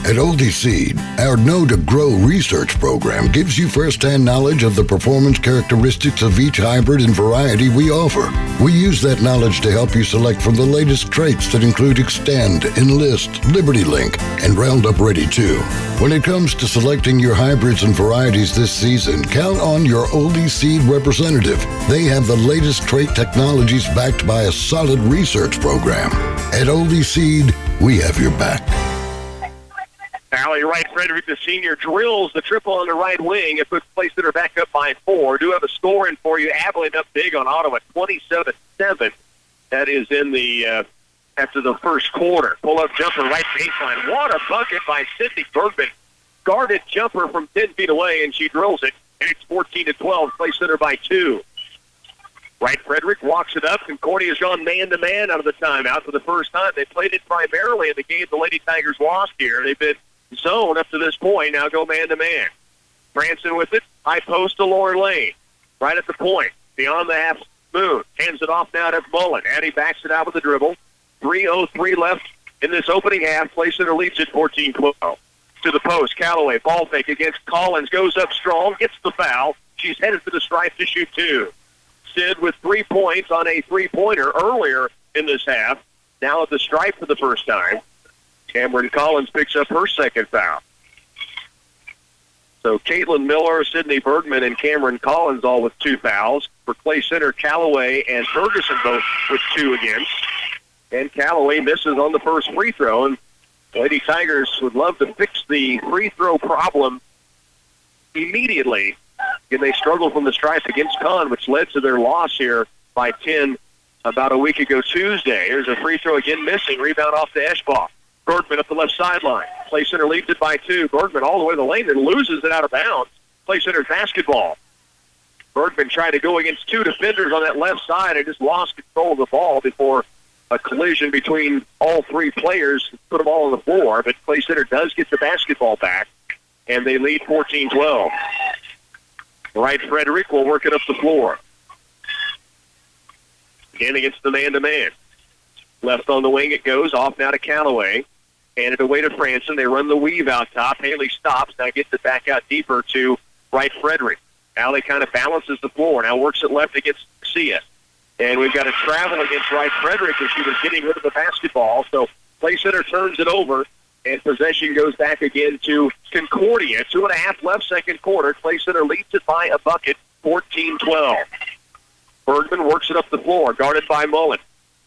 At Oldie Seed, our Know to Grow research program gives you first-hand knowledge of the performance characteristics of each hybrid and variety we offer. We use that knowledge to help you select from the latest traits that include Extend, Enlist, Liberty Link, and Roundup Ready 2. When it comes to selecting your hybrids and varieties this season, count on your Oldie Seed representative. They have the latest trait technologies backed by a solid research program. At Oldie Seed, we have your back. Allie Wright Frederick, the senior, drills the triple on the right wing. It puts Clay Center back up by 4. Do have a score in for you. Abilene up big on Ottawa, 27-7. That is in the after the first quarter. Pull-up jumper, right baseline. What a bucket by Sydney Bergman. Guarded jumper from 10 feet away, and she drills it. And it's 14-12. Clay Center by 2. Wright Frederick walks it up. Concordia's gone man-to-man out of the timeout for the first time. They played it primarily in the game the Lady Tigers lost here. They've been zone up to this point. Now go man-to-man. Branson with it. High post to Lauren Lane. Right at the point. Beyond the half moon. Hands it off now to Mullen. Addy backs it out with the dribble. 3:03 left in this opening half. Clay Center leads at 14-12. To the post. Callaway. Ball fake against Collins. Goes up strong. Gets the foul. She's headed to the stripe to shoot 2. Sid with 3 points on a three-pointer earlier in this half. Now at the stripe for the first time. Cameron Collins picks up her second foul. So Caitlin Miller, Sydney Bergman, and Cameron Collins all with 2 fouls. For Clay Center, Callaway and Ferguson both with 2 against. And Callaway misses on the first free throw. And Lady Tigers would love to fix the free throw problem immediately. And they struggled from the stripe against Con, which led to their loss here by 10 about a week ago Tuesday. Here's a free throw again missing. Rebound off to Eschbaugh. Bergman up the left sideline. Clay Center leads it by 2. Bergman all the way to the lane and loses it out of bounds. Clay Center's basketball. Bergman tried to go against 2 defenders on that left side and just lost control of the ball before a collision between all 3 players put them all on the floor. But Clay Center does get the basketball back, and they lead 14-12. Wright Frederick will work it up the floor. Again against the man-to-man. Left on the wing it goes. Off now to Callaway. Hand it away to Franson. They run the weave out top. Haley stops. Now gets it back out deeper to Wright Frederick. Allie kind of balances the floor. Now works it left against Garcia. And we've got a travel against Wright Frederick as she was getting rid of the basketball. So Clay Center turns it over. And possession goes back again to Concordia. 2.5 left second quarter. Clay Center leads it by a bucket, 14-12. Bergman works it up the floor, guarded by Mullen.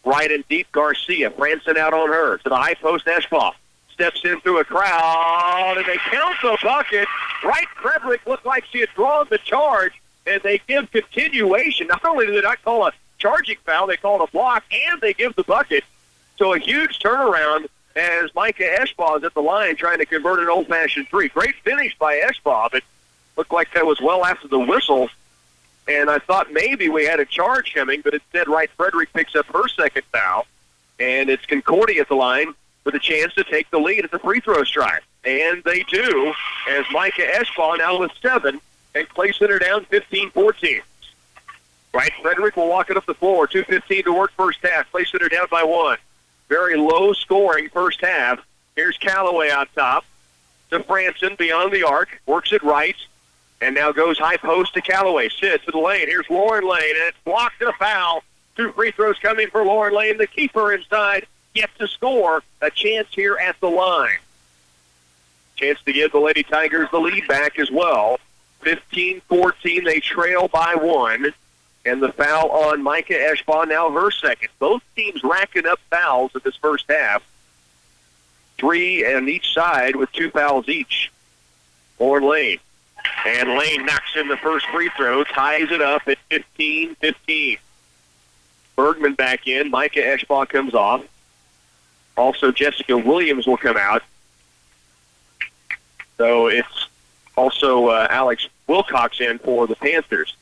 Right and deep, Garcia. Franson out on her. To the high post, Eschbach. Steps in through a crowd, and they count the bucket. Wright Frederick looked like she had drawn the charge, and they give continuation. Not only did they not call a charging foul, they called a block, and they give the bucket. So a huge turnaround as Micah Eschbach is at the line trying to convert an old-fashioned three. Great finish by Eschbach, but looked like that was well after the whistle. And I thought maybe we had a charge coming, but instead Wright Frederick picks up her second foul, and it's Concordia at the line with a chance to take the lead at the free throw stripe. And they do, as Micah Eschbach now with 7, and Clay Center down 15-14. Wright Frederick will walk it up the floor. 2:15 to work first half. Clay Center down by 1. Very low-scoring first half. Here's Callaway on top to Franson beyond the arc. Works it right. And now goes high post to Callaway. Sits to the lane. Here's Lauren Lane, and it's blocked and a foul. 2 free throws coming for Lauren Lane. The keeper inside yet to score. A chance here at the line. Chance to give the Lady Tigers the lead back as well. 15-14. They trail by 1. And the foul on Micah Eschbach, now her second. Both teams racking up fouls in this first half. 3 on each side with 2 fouls each. Lauren Lane. And Lane knocks in the first free throw, ties it up at 15-15. Bergman back in. Micah Eschbach comes off. Also, Jessica Williams will come out. So it's also Alex Wilcox in for the Panthers,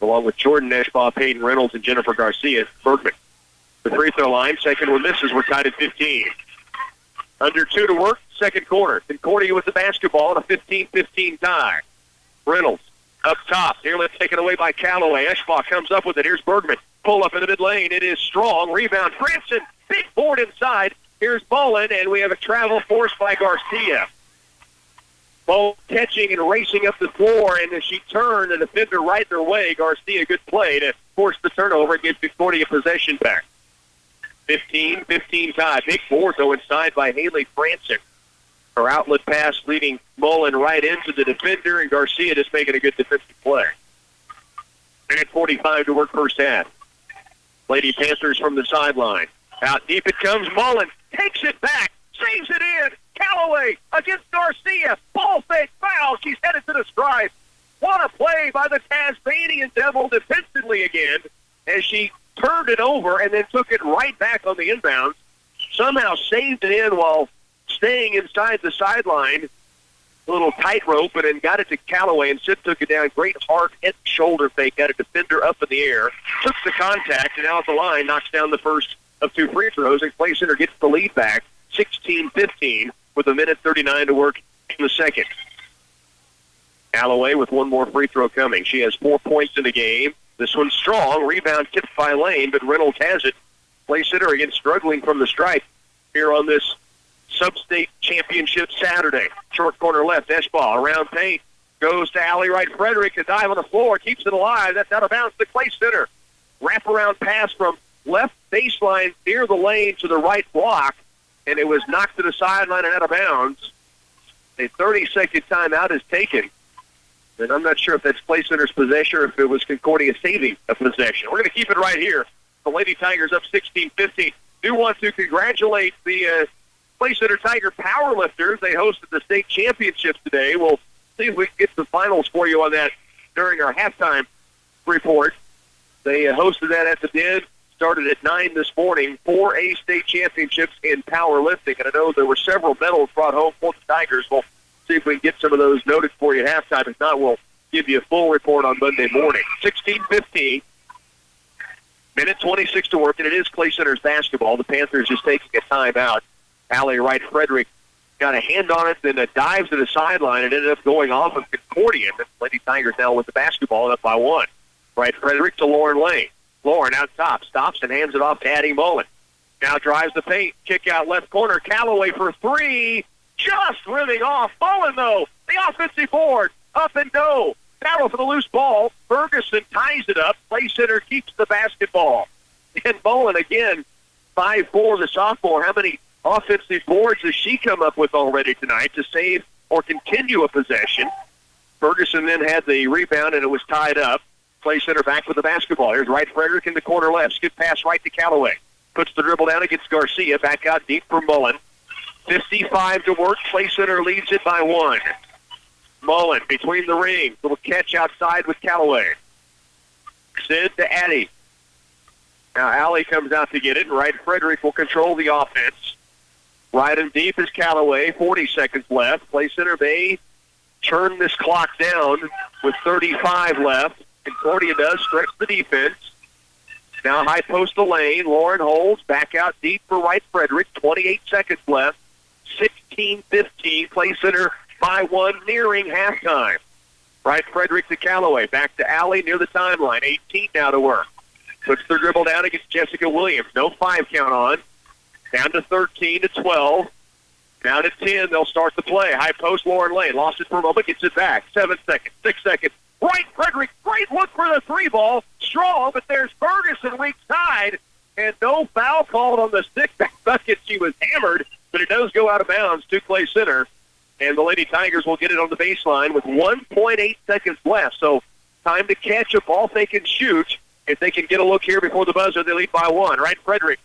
along with Jordan Eschbach, Peyton Reynolds, and Jennifer Garcia. Bergman. The free throw line, second one misses. We're tied at 15. Under 2 to work, second quarter. Concordia with the basketball and a 15-15 tie. Reynolds up top. Nearly taken away by Callaway. Eschbach comes up with it. Here's Bergman. Pull up in the mid lane. It is strong. Rebound. Franson. Big board inside. Here's Bolin, and we have a travel forced by Garcia. Ball catching and racing up the floor, and as she turned, the defender right in her way. Garcia, good play to force the turnover and get Concordia possession back. 15-15 tie. Big board, though, inside by Haley Franson. Her outlet pass leading Mullen right into the defender, and Garcia just making a good defensive play. Minute 45 to work first half. Lady Panthers from the sideline. Out deep it comes. Mullen takes it back, saves it in. Callaway against Garcia. Ball fake foul. She's headed to the stripe. What a play by the Tasmanian Devil defensively again as she turned it over and then took it right back on the inbounds. Somehow saved it in while staying inside the sideline. A little tightrope, and then got it to Callaway and Sid took it down. Great hard head shoulder fake. Got a defender up in the air. Took the contact, and out at the line knocks down the first of 2 free throws, and Clay Center gets the lead back 16-15 with a minute 39 to work in the second. Callaway with 1 more free throw coming. She has 4 points in the game. This one's strong. Rebound tipped by Lane, but Reynolds has it. Clay Center again struggling from the stripe here on this Substate Championship Saturday. Short corner left, Eschbach around paint. Goes to Allie Wright Frederick. A dive on the floor. Keeps it alive. That's out of bounds to Clay Center. Wraparound pass from left baseline near the lane to the right block. And it was knocked to the sideline and out of bounds. A 30-second timeout is taken. And I'm not sure if that's Clay Center's possession or if it was Concordia saving a possession. We're going to keep it right here. The Lady Tigers up 16-15. Do want to congratulate the Clay Center Tiger powerlifters. They hosted the state championships today. We'll see if we can get the finals for you on that during our halftime report. They hosted that at the Den. Started at 9 this morning. 4A state championships in powerlifting. And I know there were several medals brought home for the Tigers. We'll see if we can get some of those noted for you at halftime. If not, we'll give you a full report on Monday morning. 16-15. Minute 26 to work, and it is Clay Center's basketball. The Panthers just taking a timeout. Allie Wright Frederick got a hand on it, then a dive to the sideline, and ended up going off of Concordia. The Lady Tigers now with the basketball and up by 1. Wright Frederick to Lauren Lane. Lauren out top, stops and hands it off to Addie Mullen. Now drives the paint, kick out left corner. Callaway for 3, just rimming off. Mullen, though, the offensive board, up and go. Battle for the loose ball. Ferguson ties it up. Clay Center keeps the basketball. And Mullen again, 5'4", the sophomore. How many offensive boards does she come up with already tonight to save or continue a possession? Ferguson then had the rebound, and it was tied up. Clay Center back with the basketball. Here's Wright Frederick in the corner left. Skip pass right to Callaway. Puts the dribble down against Garcia. Back out deep for Mullen. 55 to work. Clay Center leads it by 1. Mullen between the rings. Little catch outside with Callaway. Sid to Addy. Now Alley comes out to get it. Wright Frederick will control the offense. Right and deep is Callaway. 40 seconds left. Clay Center may turn this clock down with 35 left. Concordia does stretch the defense. Now high post to lane. Lauren holds. Back out deep for Wright Frederick. 28 seconds left. 16-15. Clay Center by 1, nearing halftime. Wright Frederick to Callaway. Back to Alley near the timeline. 18 now to work. Puts the dribble down against Jessica Williams. No 5 count on. Down to 13 to 12. Now to 10. They'll start the play. High post, Lauren Lane. Lost it for a moment. Gets it back. 7 seconds. 6 seconds. Wright Frederick. Great look for the 3 ball. Strong, but there's Ferguson weak side. And no foul called on the stick back bucket. She was hammered, but it does go out of bounds to Clay Center. And the Lady Tigers will get it on the baseline with 1.8 seconds left. So time to catch a ball they can shoot. If they can get a look here before the buzzer, they lead by 1. Wright Frederick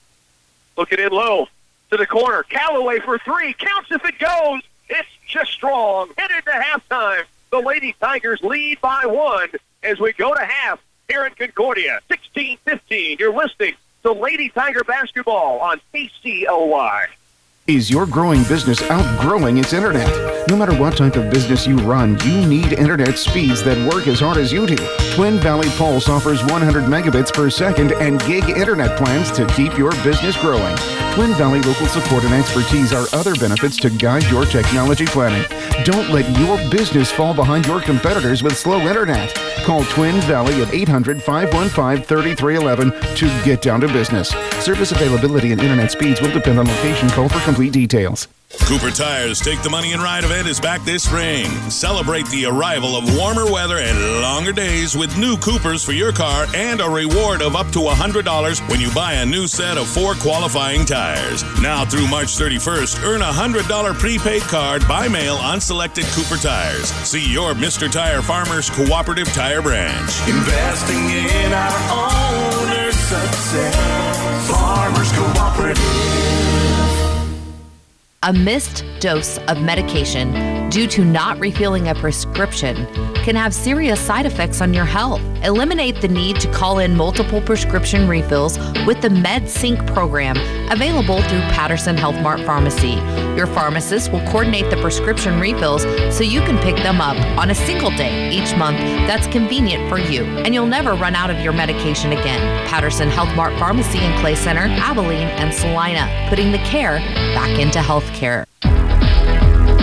looking in low to the corner. Callaway for 3. Counts if it goes. It's just strong. Headed to halftime. The Lady Tigers lead by 1 as we go to half here in Concordia. 16-15. You're listening to Lady Tiger Basketball on KCLY. Is your growing business outgrowing its internet? No matter what type of business you run, you need internet speeds that work as hard as you do. Twin Valley Pulse offers 100 megabits per second and gig internet plans to keep your business growing. Twin Valley local support and expertise are other benefits to guide your technology planning. Don't let your business fall behind your competitors with slow internet. Call Twin Valley at 800-515-3311 to get down to business. Service availability and internet speeds will depend on location. Call for complete details. Cooper Tires Take the Money and Ride event is back this spring. Celebrate the arrival of warmer weather and longer days with new Coopers for your car and a reward of up to $100 when you buy a new set of 4 qualifying tires. Now through March 31st, earn a $100 prepaid card by mail on selected Cooper Tires. See your Mr. Tire Farmers Cooperative Tire branch. Investing in our owner's success. Farmers Cooperative. A missed dose of medication due to not refilling a prescription can have serious side effects on your health. Eliminate the need to call in multiple prescription refills with the MedSync program available through Patterson Health Mart Pharmacy. Your pharmacist will coordinate the prescription refills so you can pick them up on a single day each month that's convenient for you, and you'll never run out of your medication again. Patterson Health Mart Pharmacy in Clay Center, Abilene, and Salina, putting the care back into healthcare.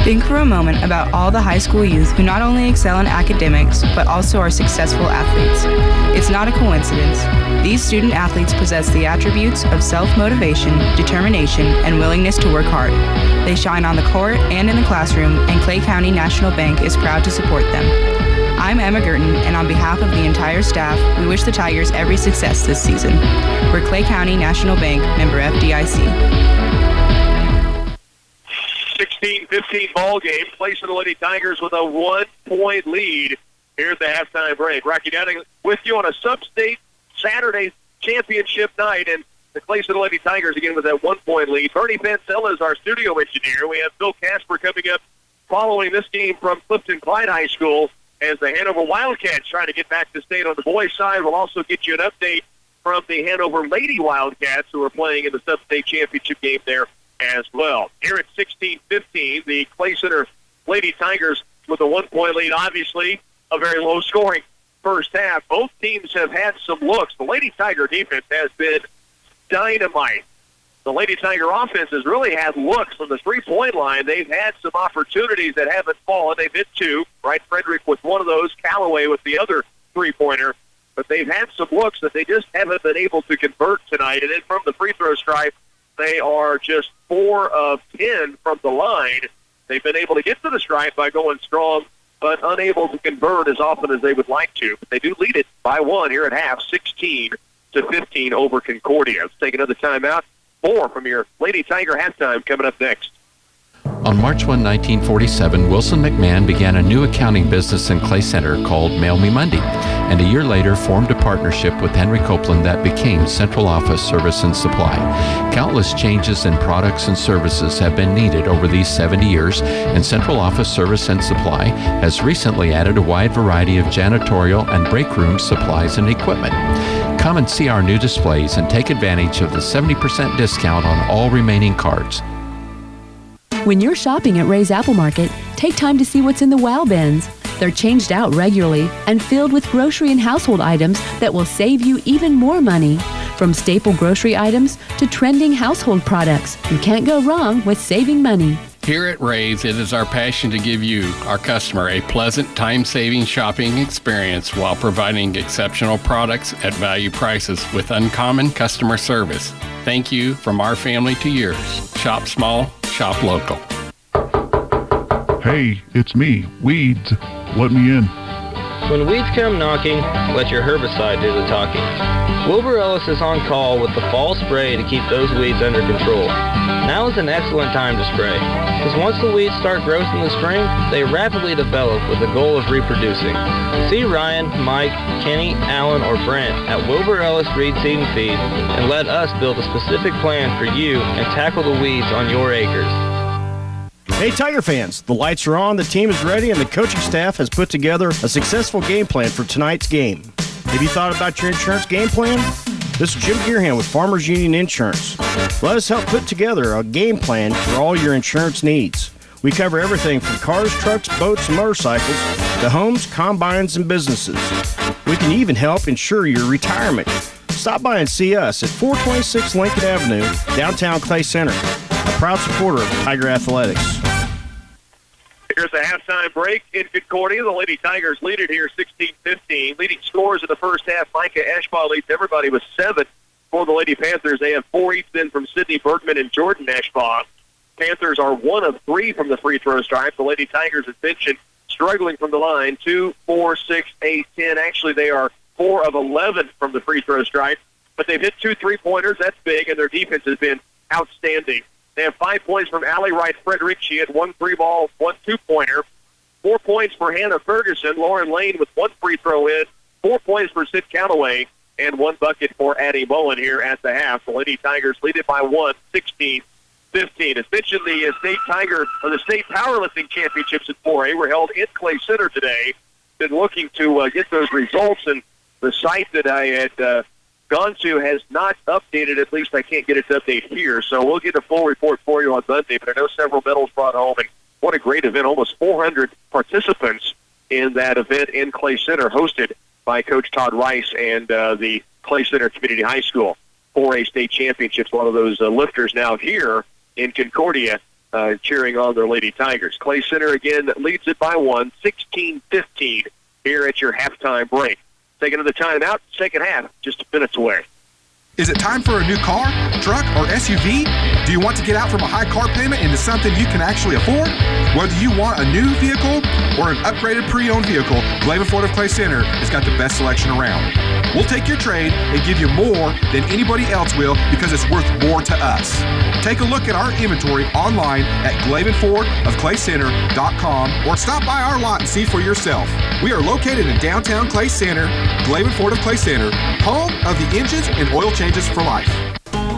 Think for a moment about all the high school youth who not only excel in academics, but also are successful athletes. It's not a coincidence. These student athletes possess the attributes of self-motivation, determination, and willingness to work hard. They shine on the court and in the classroom, and Clay County National Bank is proud to support them. I'm Emma Gurton, and on behalf of the entire staff, we wish the Tigers every success this season. We're Clay County National Bank, member FDIC. 16-15 ball game. Placing the Lady Tigers with a 1-point lead here at the halftime break. Rocky Downing with you on a Substate Saturday championship night, and the Clay Center Lady Tigers again with that 1-point lead. Bernie Vancella is our studio engineer. We have Bill Casper coming up following this game from Clifton Clyde High School as the Hanover Wildcats try to get back to state on the boys' side. We'll also get you an update from the Hanover Lady Wildcats who are playing in the Substate championship game there as well. Here at 16-15, the Clay Center Lady Tigers with a 1-point lead. Obviously, a very low-scoring first half. Both teams have had some looks. The Lady Tiger defense has been dynamite. The Lady Tiger offense has really had looks from the three-point line. They've had some opportunities that haven't fallen. They've hit 2. Wright Frederick with one of those. Callaway with the other three-pointer. But they've had some looks that they just haven't been able to convert tonight. And then from the free throw stripe, they are just 4 of 10 from the line. They've been able to get to the stripe by going strong, but unable to convert as often as they would like to. But they do lead it by 1 here at half, 16-15 over Concordia. Let's take another timeout. More from your Lady Tiger halftime coming up next. On March 1, 1947, Wilson McMahon began a new accounting business in Clay Center called Mail Me Monday, and a year later formed a partnership with Henry Copeland that became Central Office Service and Supply. Countless changes in products and services have been needed over these 70 years, and Central Office Service and Supply has recently added a wide variety of janitorial and break room supplies and equipment. Come and see our new displays and take advantage of the 70% discount on all remaining cards. When you're shopping at Ray's Apple Market, take time to see what's in the wow bins. They're changed out regularly and filled with grocery and household items that will save you even more money. From staple grocery items to trending household products, you can't go wrong with saving money. Here at Ray's, it is our passion to give you, our customer, a pleasant, time-saving shopping experience while providing exceptional products at value prices with uncommon customer service. Thank you from our family to yours. Shop small, shop local. Hey, it's me, Weeds. Let me in. When weeds come knocking, let your herbicide do the talking. Wilbur Ellis is on call with the fall spray to keep those weeds under control. Now is an excellent time to spray, because once the weeds start growth in the spring, they rapidly develop with the goal of reproducing. See Ryan, Mike, Kenny, Alan, or Brent at Wilbur Ellis Reed Seed and Feed, and let us build a specific plan for you and tackle the weeds on your acres. Hey Tiger fans, the lights are on, the team is ready, and the coaching staff has put together a successful game plan for tonight's game. Have you thought about your insurance game plan? This is Jim Gearhan with Farmers Union Insurance. Let us help put together a game plan for all your insurance needs. We cover everything from cars, trucks, boats, and motorcycles to homes, combines, and businesses. We can even help insure your retirement. Stop by and see us at 426 Lincoln Avenue, downtown Clay Center. A proud supporter of Tiger Athletics. Here's the halftime break in Concordia. The Lady Tigers lead it here 16-15. Leading scores in the first half, Micah Ashbaugh leads everybody with 7 for the Lady Panthers. They have 4 each then from Sydney Bergman and Jordan Ashbaugh. Panthers are 1 of 3 from the free throw stripe. The Lady Tigers, as mentioned, struggling from the line, 2, 4, 6, 8, 10. Actually, they are 4 of 11 from the free throw stripe. But they've hit 2 3-pointers. That's big, and their defense has been outstanding. They have 5 points from Allie Wright Frederick. She had 1 3-ball, 1 2-pointer. 4 points for Hannah Ferguson. Lauren Lane with 1 free throw in. 4 points for Sid Calloway. And 1 bucket for Addie Bowen here at the half. The Lady Tigers lead it by 1, 16-15. As mentioned, the state powerlifting championships at 4A were held in Clay Center today. Been looking to get those results, and the site that I had gone to has not updated. At least I can't get it to update here. So we'll get a full report for you on Monday. But I know several medals brought home, and what a great event. Almost 400 participants in that event in Clay Center, hosted by Coach Todd Rice and the Clay Center Community High School 4A state championships. One of those lifters now here in Concordia cheering on their Lady Tigers. Clay Center again leads it by 1, 16-15 here at your halftime break. Taking another timeout, second half, just minutes away. Is it time for a new car, truck, or SUV? Do you want to get out from a high car payment into something you can actually afford? Whether you want a new vehicle or an upgraded pre-owned vehicle, Glavin Ford of Clay Center has got the best selection around. We'll take your trade and give you more than anybody else will because it's worth more to us. Take a look at our inventory online at GlavinFordofClayCenter.com or stop by our lot and see for yourself. We are located in downtown Clay Center, Glavin Ford of Clay Center, home of the engines and oil changes for life.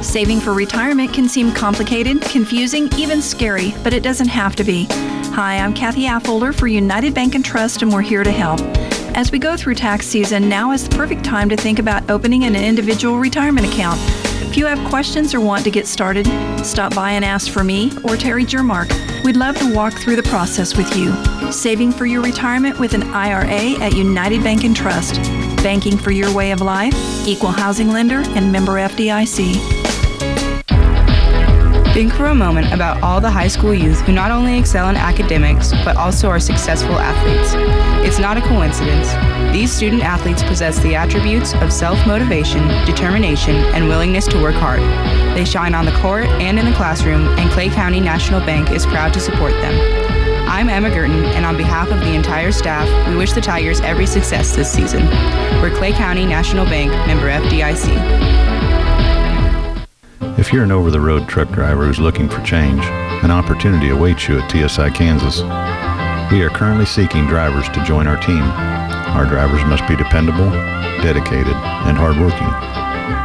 Saving for retirement can seem complicated, confusing, even scary, but it doesn't have to be. Hi, I'm Kathy Affolder for United Bank and Trust, and we're here to help. As we go through tax season, now is the perfect time to think about opening an individual retirement account. If you have questions or want to get started, stop by and ask for me or Terry Jermark. We'd love to walk through the process with you. Saving for your retirement with an IRA at United Bank and Trust. Banking for your way of life, equal housing lender, and member FDIC. Think for a moment about all the high school youth who not only excel in academics, but also are successful athletes. It's not a coincidence. These student athletes possess the attributes of self-motivation, determination, and willingness to work hard. They shine on the court and in the classroom, and Clay County National Bank is proud to support them. I'm Emma Girton, and on behalf of the entire staff, we wish the Tigers every success this season. We're Clay County National Bank, member FDIC. If you're an over-the-road truck driver who's looking for change, An opportunity awaits you at TSI Kansas. We are currently seeking drivers to join our team. Our drivers must be dependable, dedicated, and hardworking.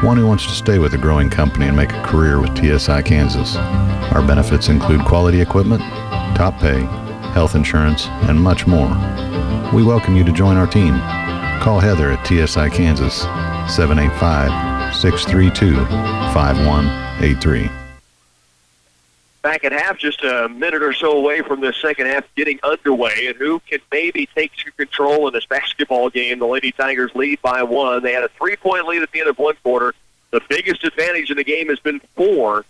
One who wants to stay with a growing company and make a career with TSI Kansas. Our benefits include quality equipment, top pay, health insurance, and much more. We welcome you to join our team. Call Heather at TSI Kansas, 785-632-5183. Back at half, just a minute or so away from the second half getting underway, and who can maybe take control in this basketball game? The Lady Tigers lead by 1. They had a 3-point lead at the end of one quarter. The biggest advantage in the game has been 4,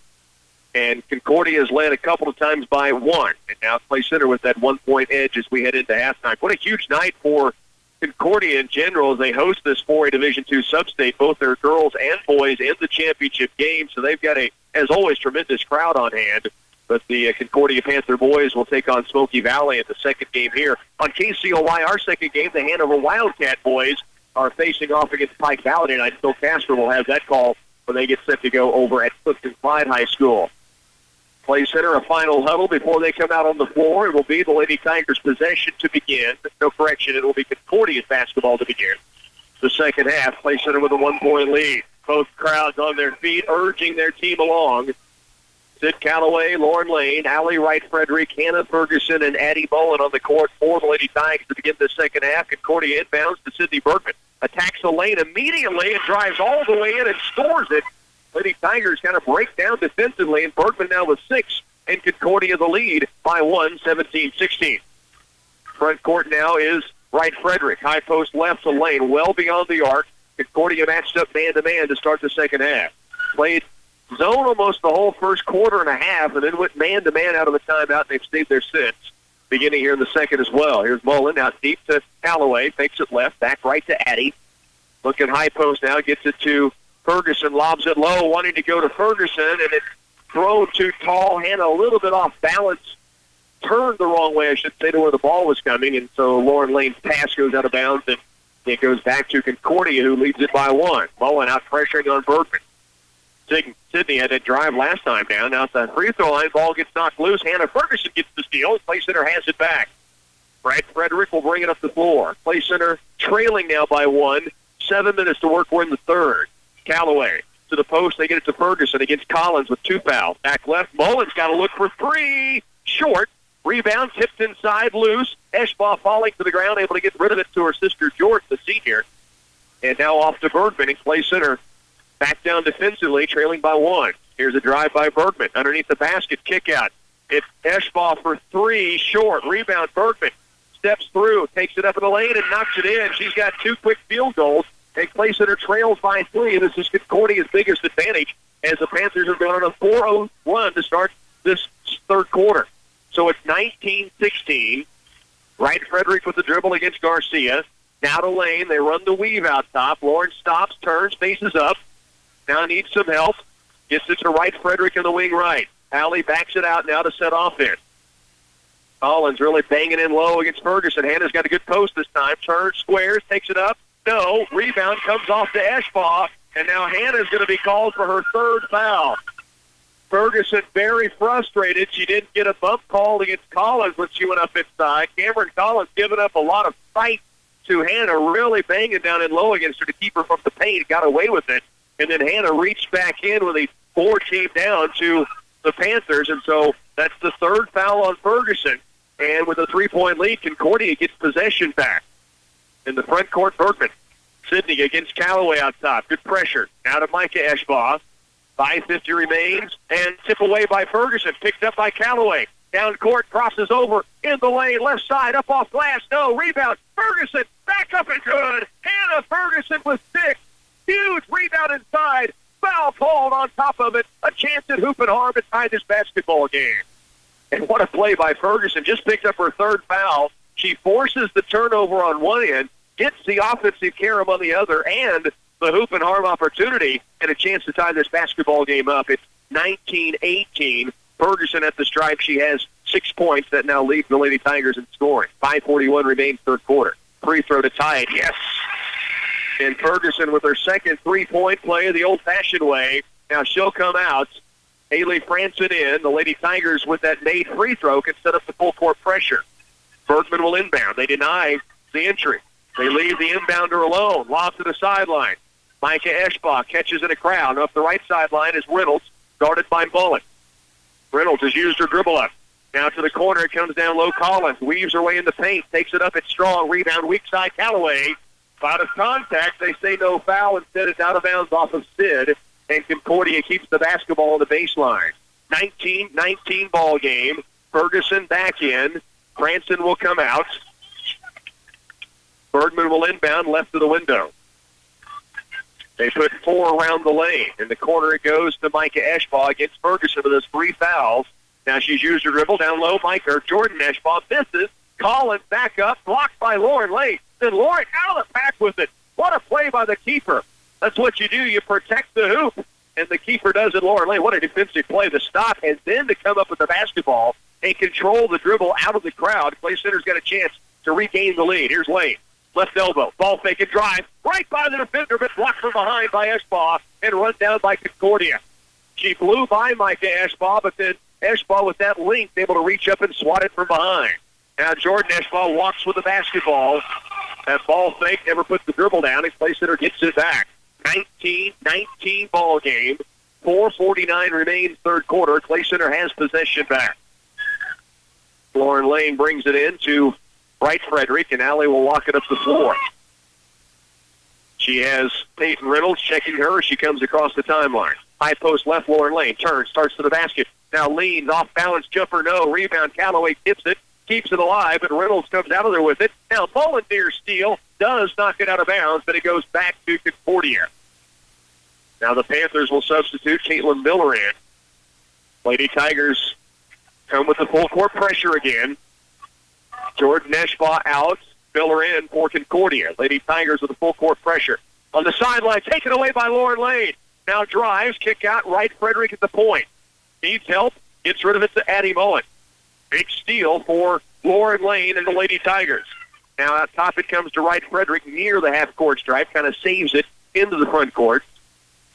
and Concordia has led a couple of times by 1. And now Clay Center with that 1-point edge as we head into halftime. What a huge night for Concordia in general as they host this 4A Division II Substate, both their girls and boys in the championship game. So they've got as always, tremendous crowd on hand. But the Concordia Panther boys will take on Smoky Valley in the second game here. On KCLY, our second game, the Hanover Wildcat boys are facing off against Pike Valley tonight. Phil Casper will have that call when they get set to go over at Clifton Clyde High School. Clay Center, a final huddle before they come out on the floor. It will be the Lady Tigers' possession to begin. No correction, it will be Concordia's basketball to begin. The second half, Clay Center with a 1-point lead. Both crowds on their feet, urging their team along. Sid Calloway, Lauren Lane, Allie Wright-Frederick, Hannah Ferguson, and Addie Mullen on the court for the Lady Tigers to begin the second half. Concordia inbounds to Sydney Bergman. Attacks the lane immediately and drives all the way in and scores it. Lady Tigers kind of break down defensively, and Bergman now with 6, and Concordia the lead by 1, 17-16. Front court now is Wright-Frederick. High post left to Lane, well beyond the arc. Concordia matched up man-to-man to start the second half. Played zone almost the whole first quarter and a half, and then went man-to-man out of the timeout, and they've stayed there since, beginning here in the second as well. Here's Mullen out deep to Calloway, fakes it left, back right to Addie. Looking high post now, gets it to Ferguson, lobs it low, wanting to go to Ferguson, and it's thrown too tall. Hannah a little bit off balance, turned the wrong way, I should say, to where the ball was coming, and so Lauren Lane's pass goes out of bounds, and it goes back to Concordia, who leads it by 1. Mullen out pressuring on Bergman. Sydney had that drive last time down. Now it's the free throw line. Ball gets knocked loose. Hannah Ferguson gets the steal. Clay Center has it back. Wright-Frederick will bring it up the floor. Clay Center trailing now by 1. 7 minutes to work. We're in the third. Calloway to the post. They get it to Ferguson against Collins with 2 fouls. Back left. Mullen's got to look for 3. Short. Rebound tipped inside, loose. Eschbaugh falling to the ground, able to get rid of it to her sister George, the senior. And now off to Bergman in Clay Center. Back down defensively, trailing by 1. Here's a drive by Bergman. Underneath the basket, kick out. It's Eschbaugh for 3, short. Rebound, Bergman. Steps through, takes it up in the lane, and knocks it in. She's got 2 quick field goals. And Clay Center trails by 3. This is Concordia's biggest advantage as the Panthers are going on a 4-0 run to start this third quarter. So it's 19-16. Wright-Frederick with the dribble against Garcia. Now to Lane. They run the weave out top. Lauren stops, turns, faces up. Now needs some help. Gets it to Wright-Frederick in the wing right. Allie backs it out now to set offense. Collins really banging in low against Ferguson. Hannah's got a good post this time. Turns, squares, takes it up. No. Rebound comes off to Eschbaugh. And now Hannah's going to be called for her 3rd foul. Ferguson very frustrated. She didn't get a bump called against Collins when she went up inside. Cameron Collins giving up a lot of fight to Hannah, really banging down in low against her to keep her from the paint. Got away with it. And then Hannah reached back in when the board came down to the Panthers. And so that's the 3rd foul on Ferguson. And with a 3-point lead, Concordia gets possession back. In the front court, Bergman. Sydney against Calloway out top. Good pressure. Now to Micah Eschbaugh. 5:50 remains. And tip away by Ferguson. Picked up by Calloway. Down court, crosses over in the lane, left side, up off glass. No, rebound. Ferguson, back up and good. Hannah Ferguson with 6. Huge rebound inside. Foul called on top of it. A chance at hoop and harm to tie this basketball game. And what a play by Ferguson. Just picked up her 3rd foul. She forces the turnover on one end, gets the offensive carom on the other, and the hoop and harm opportunity, and a chance to tie this basketball game up. It's 19-18. Ferguson at the stripe. She has 6 points that now lead the Lady Tigers in scoring. 5:41 remains third quarter. Free throw to tie it. Yes. And Ferguson with her second 3-point play the old-fashioned way. Now she'll come out Haley Franson in. The Lady Tigers with that made free throw can set up the full court pressure. Bergman will inbound. They deny the entry. They leave the inbounder alone. Lob to the sideline. Micah Eschbach catches in a crowd. Off the right sideline is Reynolds, guarded by Mullen. Reynolds has used her dribble up. Now to the corner. It comes down low. Collins weaves her way in the paint. Takes it up. It's strong. Rebound weak side. Callaway. Out of contact. They say no foul. Instead it's out of bounds off of Sid. And Concordia keeps the basketball on the baseline. 19-19 ball game. Ferguson back in. Cranston will come out. Bergman will inbound left to the window. They put 4 around the lane. In the corner it goes to Micah Eschbach against Ferguson with his 3 fouls. Now she's used her dribble down low. Jordan Eschbach misses. Collins back up, blocked by Lauren Lane. Then Lauren out of the pack with it. What a play by the keeper. That's what you do. You protect the hoop. And the keeper does it, Lauren Lane. What a defensive play. The stop, and then to come up with the basketball and control the dribble out of the crowd. Clay Center's got a chance to regain the lead. Here's Lane. Left elbow. Ball fake and drive. Right by the defender, but blocked from behind by Eschbach and run down by Concordia. She blew by Micah Eschbach, but then Eschbach with that length able to reach up and swat it from behind. Now Jordan Eschbach walks with the basketball. That ball fake never puts the dribble down. And Clay Center gets it back. 19-19 ball game. 4:49 remains third quarter. Clay Center has possession back. Lauren Lane brings it in to Wright Frederick, and Allie will walk it up the floor. She has Peyton Reynolds checking her as she comes across the timeline. High post left, Lauren Lane turns, starts to the basket. Now leans, off balance, jumper, no. Rebound, Callaway tips it, keeps it alive, but Reynolds comes out of there with it. Now Mullen near steal, does knock it out of bounds, but it goes back to Concordia. Now the Panthers will substitute Caitlin Miller in. Lady Tigers come with the full court pressure again. Jordan Eschbach out, Miller in for Concordia. Lady Tigers with the full court pressure. On the sideline, taken away by Lauren Lane. Now drives, kick out, Wright Frederick at the point. Needs help, gets rid of it to Addie Mullen. Big steal for Lauren Lane and the Lady Tigers. Now out top it comes to Wright Frederick near the half-court stripe, kind of saves it into the front court.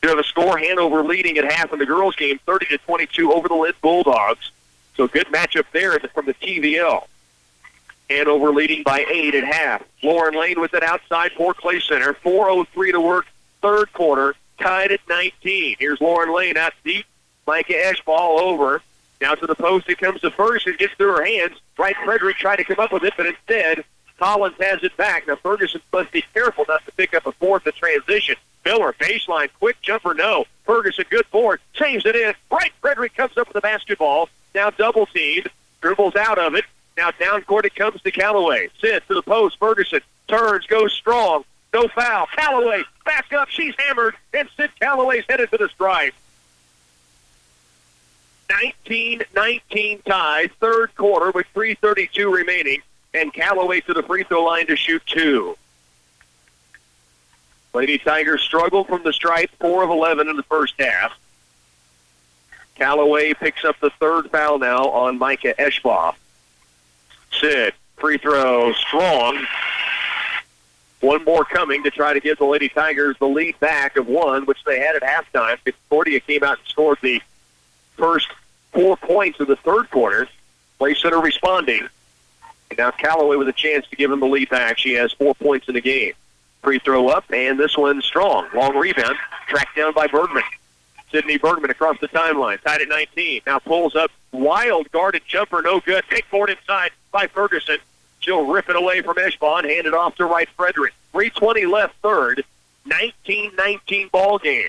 You have a score, Hanover leading at half in the girls' game, 30-22 over the Lynn Bulldogs. So good matchup there from the TVL. Hanover leading by 8 at half. Lauren Lane with it outside for Clay Center. 4:03 to work, third quarter, tied at 19. Here's Lauren Lane out deep. Micah Eschbach over. Now to the post, it comes to first. It gets through her hands. Wright Frederick tried to come up with it, but instead, Collins has it back. Now Ferguson must be careful not to pick up a fourth in transition. Miller, baseline, quick jumper, no. Ferguson, good board, saves it in. Wright Frederick comes up with the basketball. Now double teamed, dribbles out of it. Now down court it comes to Callaway. Sid to the post. Ferguson turns, goes strong. No foul. Callaway back up. She's hammered. And Sid Callaway's headed to the stripe. 19-19 tie. Third quarter with 3:32 remaining. And Callaway to the free throw line to shoot 2. Lady Tigers struggle from the stripe. 4 of 11 in the first half. Callaway picks up the third foul now on Micah Eschbach. Sid, free throw, strong. One more coming to try to give the Lady Tigers the lead back of 1, which they had at halftime. Concordia came out and scored the first 4 points of the third quarter. Clay Center responding. And now Callaway with a chance to give them the lead back. She has 4 points in the game. Free throw up, and this one's strong. Long rebound, tracked down by Bergman. Sydney Bergman across the timeline, tied at 19. Now pulls up, wild guarded jumper, no good. Pick board inside by Ferguson. She'll rip it away from Eschbach and hand it off to Wright Frederick. 3:20 left third, 19-19 ball game.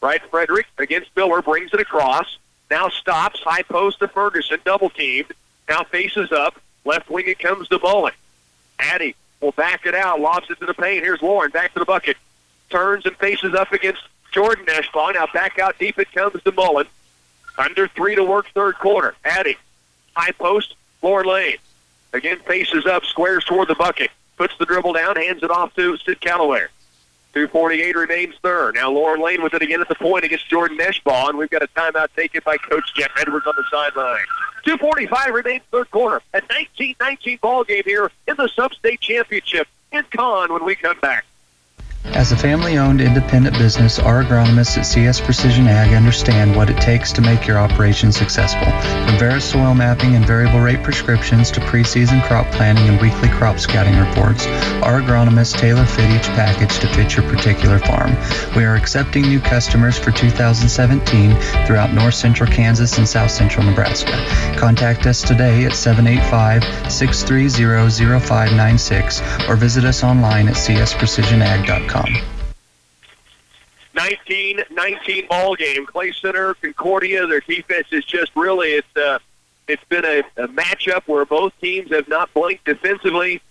Wright Frederick against Miller, brings it across. Now stops, high post to Ferguson, double teamed. Now faces up, left wing it comes to Mullen. Addie will back it out, lobs it to the paint. Here's Lauren, back to the bucket. Turns and faces up against Jordan Eschbach. Now back out deep it comes to Mullen. Under 3 to work third quarter. Addie, high post, Lauren Lane. Again faces up, squares toward the bucket. Puts the dribble down, hands it off to Sid Callaway. 2:48 remains third. Now Lauren Lane with it again at the point against Jordan Eschbach, and we've got a timeout taken by Coach Jeff Edwards on the sideline. 2:45 remains third quarter. A 19-19 ball game here in the Substate Championship in Con when we come back. As a family-owned independent business, our agronomists at CS Precision Ag understand what it takes to make your operation successful. From Vera soil mapping and variable rate prescriptions to pre-season crop planning and weekly crop scouting reports, our agronomists tailor-fit each package to fit your particular farm. We are accepting new customers for 2017 throughout north central Kansas and south central Nebraska. Contact us today at 785-630-0596 or visit us online at csprecisionag.com. 19-19 ball game. Clay Center, Concordia, their defense is just really, it's been a matchup where both teams have not blinked defensively.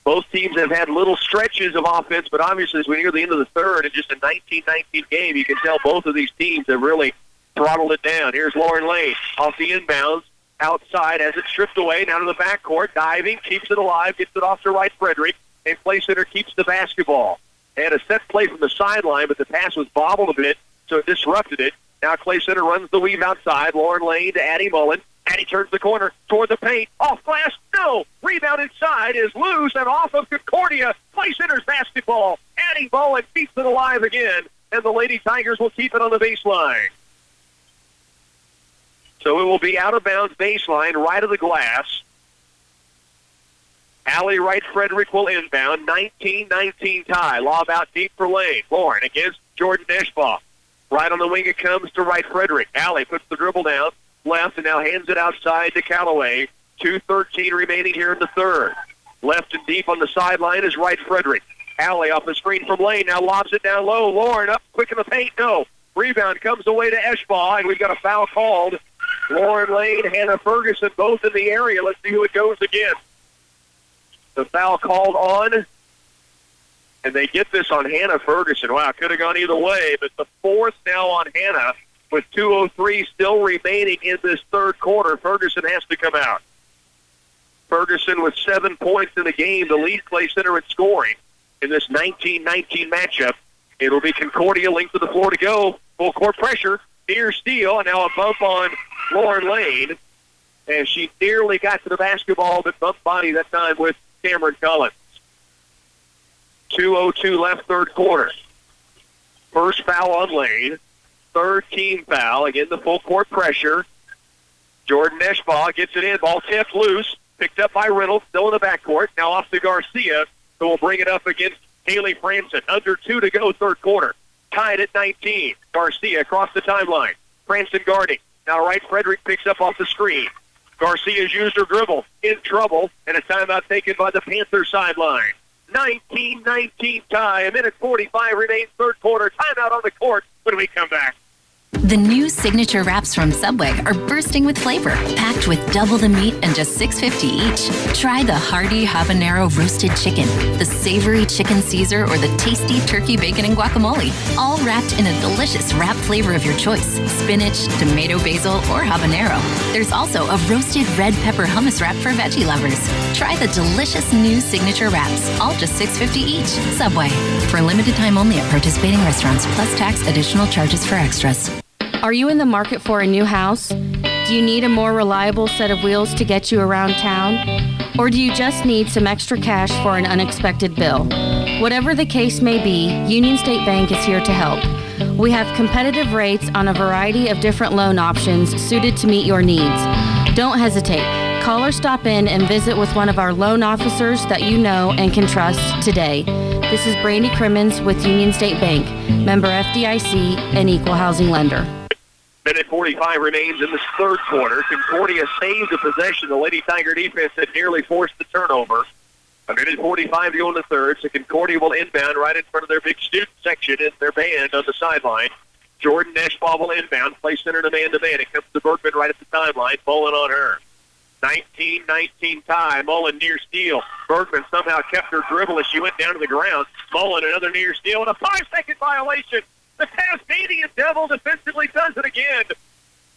Both teams have had little stretches of offense, but obviously as we near the end of the third, in just a 19-19 game, you can tell both of these teams have really throttled it down. Here's Lauren Lane off the inbounds, outside as it's stripped away, down to the backcourt, diving, keeps it alive, gets it off to Wright Frederick, and Clay Center keeps the basketball. They had a set play from the sideline, but the pass was bobbled a bit, so it disrupted it. Now Clay Center runs the weave outside. Lauren Lane to Addie Mullen. Addie turns the corner toward the paint. Off glass, no. Rebound inside is loose and off of Concordia. Clay Center's basketball. Addie Mullen keeps it alive again, and the Lady Tigers will keep it on the baseline. So it will be out of bounds baseline, right of the glass. Allie Wright Frederick will inbound. 19-19 tie. Lob out deep for Lane. Lauren against Jordan Eschbach. Right on the wing it comes to Wright Frederick. Allie puts the dribble down left and now hands it outside to Callaway. 2:13 remaining here in the third. Left and deep on the sideline is Wright Frederick. Allie off the screen from Lane. Now lobs it down low. Lauren up quick in the paint. No. Rebound comes away to Eschbach, and we've got a foul called. Lauren Lane, Hannah Ferguson, both in the area. Let's see who it goes against. The foul called on, and they get this on Hannah Ferguson. Wow, could have gone either way, but the fourth now on Hannah with 2:03 still remaining in this third quarter. Ferguson has to come out. Ferguson with 7 points in the game, the lead Clay Center in scoring in this 19-19 matchup. It'll be Concordia linked to the floor to go. Full court pressure, near steal, and now a bump on Lauren Lane. And she nearly got to the basketball, but bumped body that time with Cameron Collins. 2:02 left, third quarter. First foul on Lane. Third team foul. Again, the full court pressure. Jordan Eschbach gets it in. Ball tipped loose. Picked up by Reynolds. Still in the backcourt. Now off to Garcia, who will bring it up against Haley Franson. Under 2 to go, third quarter. Tied at 19. Garcia across the timeline. Franson guarding. Now Wright Frederick picks up off the screen. Garcia's used her dribble. In trouble. And a timeout taken by the Panthers sideline. 19-19 tie. A minute 45 remains, third quarter. Timeout on the court when we come back. The new signature wraps from Subway are bursting with flavor, packed with double the meat and just $6.50 each. Try the hearty habanero roasted chicken, the savory chicken Caesar, or the tasty turkey bacon and guacamole, all wrapped in a delicious wrap flavor of your choice: spinach, tomato, basil, or habanero. There's also a roasted red pepper hummus wrap for veggie lovers. Try the delicious new signature wraps, all just $6.50 each. Subway. For a limited time only at participating restaurants, plus tax, additional charges for extras. Are you in the market for a new house? Do you need a more reliable set of wheels to get you around town? Or do you just need some extra cash for an unexpected bill? Whatever the case may be, Union State Bank is here to help. We have competitive rates on a variety of different loan options suited to meet your needs. Don't hesitate. Call or stop in and visit with one of our loan officers that you know and can trust today. This is Brandy Crimmins with Union State Bank, member FDIC and equal housing lender. Minute 45 remains in this third quarter. Concordia saves the possession. The Lady Tiger defense had nearly forced the turnover. A minute 45 to go in the third, so Concordia will inbound right in front of their big student section in their band on the sideline. Jordan Eschbach will inbound, play center to man-to-man. It comes to Bergman right at the timeline, Mullen on her. 19-19 tie. Mullen near steal. Bergman somehow kept her dribble as she went down to the ground. Mullen another near steal and a 5-second violation. The Tasmanian Devil defensively does it again,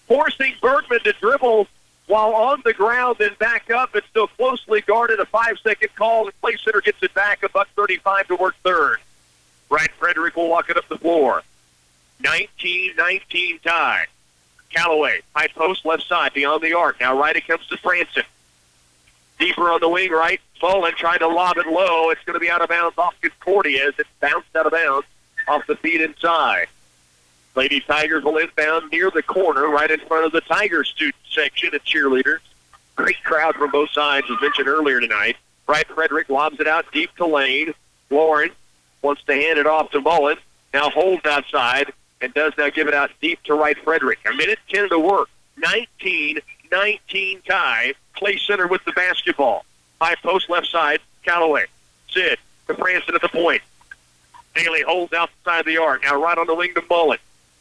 forcing Bergman to dribble while on the ground, then back up, and still closely guarded. A 5-second call, and Clay Center gets it back. $1:35 to work third. Wright Frederick will walk it up the floor. 19-19 tie. Callaway, high post, left side, beyond the arc. Now right it comes to Franson. Deeper on the wing right. Mullen trying to lob it low. It's going to be out of bounds off Concordia as it bounced out of bounds off the feet inside. Lady Tigers will inbound near the corner right in front of the Tigers student section and cheerleaders. Great crowd from both sides, as mentioned earlier tonight. Wright Frederick lobs it out deep to Lane. Lauren wants to hand it off to Mullen. Now holds outside and does now give it out deep to Wright Frederick. 1:10 to work. 19-19 tie. Clay Center with the basketball. High post left side. Callaway. Sid to Franson at the point. Daly holds outside the arc. Now right on the wing to Mullen.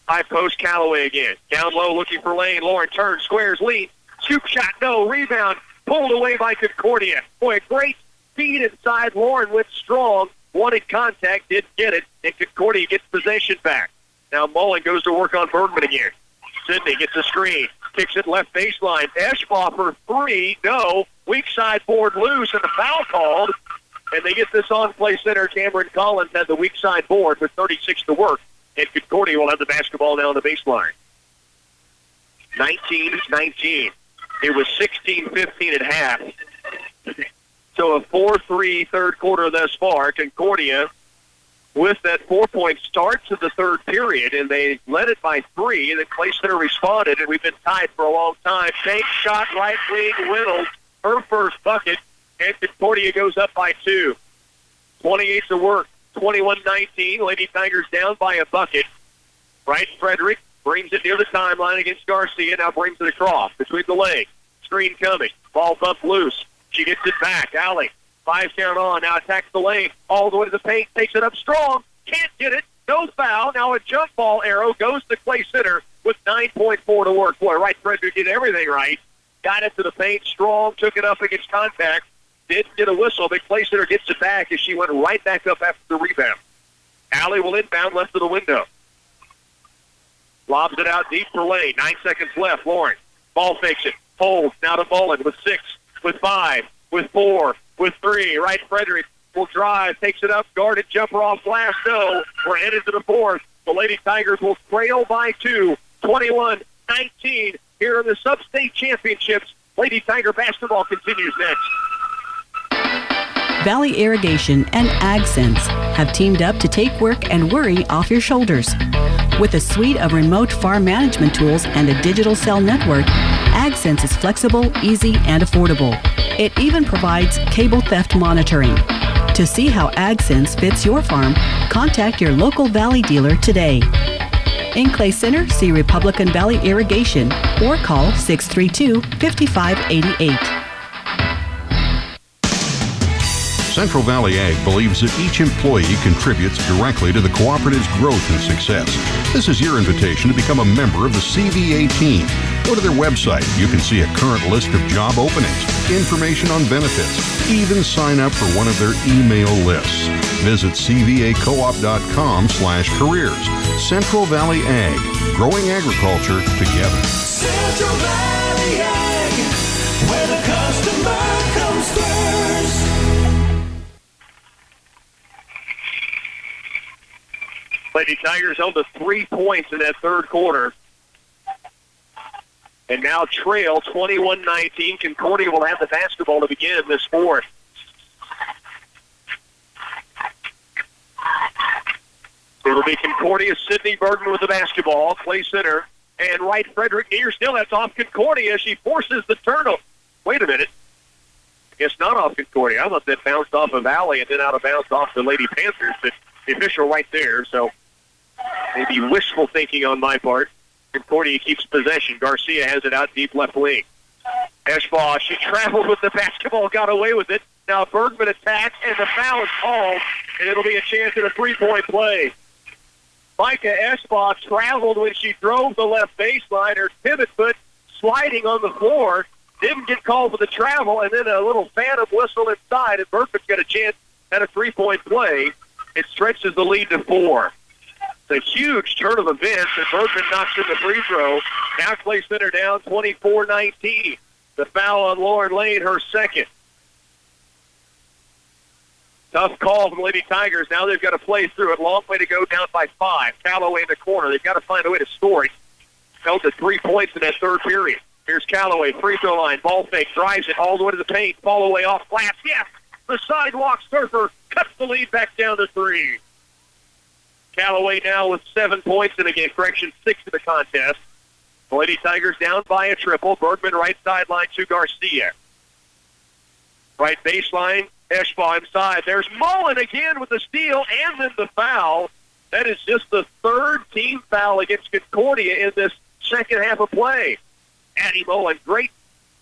High post Callaway again. Down low looking for Lane. Lauren turns, squares, lead. Scoop shot, no. Rebound. Pulled away by Concordia. Boy, a great speed inside. Lauren went strong. Wanted contact, didn't get it. And Concordia gets possession back. Now Mullen goes to work on Bergman again. Sidney gets a screen. Kicks it left baseline. Eschbaugh for three. No. Weak side board loose and a foul called. And they get this on Clay Center. Cameron Collins had the weak side board with 36 to work. And Concordia will have the basketball now on the baseline. 19-19. It was 16-15 at half. So a 4-3 third quarter thus far. Concordia with that 4-point start to the third period, and they led it by 3, and then Clay Center responded, and we've been tied for a long time. Shank shot right wing, Reynolds, her first bucket, and Concordia goes up by 2. 28 to work, 21-19. Lady Tigers down by a bucket. Wright Frederick brings it near the timeline against Garcia, now brings it across between the legs. Screen coming, ball bumped loose. She gets it back, Alley. 5 count on, now attacks the lane, all the way to the paint, takes it up strong, can't get it, no foul. Now a jump ball arrow goes to Clay Center with 9.4 to work. Boy, Wright Frederick did everything right. Got it to the paint, strong, took it up against contact, didn't get a whistle, but Clay Center gets it back as she went right back up after the rebound. Alley will inbound left of the window. Lobs it out deep for Lane, 9 seconds left. Lauren, ball fakes it, holds, now to Mullen with 6, with 5, with 4, with 3. Wright Frederick will drive, takes it up, guarded, jumper off glass, no. We're headed to the fourth. The Lady Tigers will trail by 2, 21-19 here in the Substate Championships. Lady Tiger basketball continues next. Valley Irrigation and AgSense have teamed up to take work and worry off your shoulders. With a suite of remote farm management tools and a digital cell network, AgSense is flexible, easy, and affordable. It even provides cable theft monitoring. To see how AgSense fits your farm, contact your local Valley dealer today. In Clay Center, see Republican Valley Irrigation or call 632-5588. Central Valley Ag believes that each employee contributes directly to the cooperative's growth and success. This is your invitation to become a member of the CVA team. Go to their website. You can see a current list of job openings, information on benefits, even sign up for one of their email lists. Visit cvacoop.com/careers. Central Valley Ag, growing agriculture together. Central Valley Ag, where the customer comes first. Lady Tigers held to 3 points in that third quarter. And now trail 21-19. Concordia will have the basketball to begin this fourth. It'll be Concordia, Sydney Bergman with the basketball. Clay Center and Wright Frederick near still. That's off Concordia. She forces the turnover. Wait a minute. I guess not off Concordia. I thought that bounced off of Valley and then out of bounds off the Lady Panthers. But the official right there, so maybe wishful thinking on my part. Concordia keeps possession. Garcia has it out deep left wing. Eschbaugh, she traveled with the basketball, got away with it. Now Bergman attacks, and the foul is called, and it'll be a chance at a three-point play. Micah Eschbaugh traveled when she drove the left baseline. Her pivot foot sliding on the floor. Didn't get called for the travel, and then a little phantom whistle inside, and Bergman's got a chance at a three-point play. It stretches the lead to 4. It's a huge turn of events, and Bergman knocks in the free throw. Now Clay Center down 24-19. The foul on Lauren Lane, her second. Tough call from Lady Tigers. Now they've got to play through it. Long way to go, down by 5. Callaway in the corner. They've got to find a way to score it. Held to 3 points in that third period. Here's Callaway, free throw line, ball fake, drives it all the way to the paint, fall away off glass. Yes, the sidewalk surfer cuts the lead back down to 3. Callaway now with 7 points in the game. Correction, 6 in the contest. The Lady Tigers down by a triple. Bergman right sideline to Garcia. Right baseline, Eschbaugh inside. There's Mullen again with the steal and then the foul. That is just the 3rd team foul against Concordia in this second half of play. Addie Mullen, great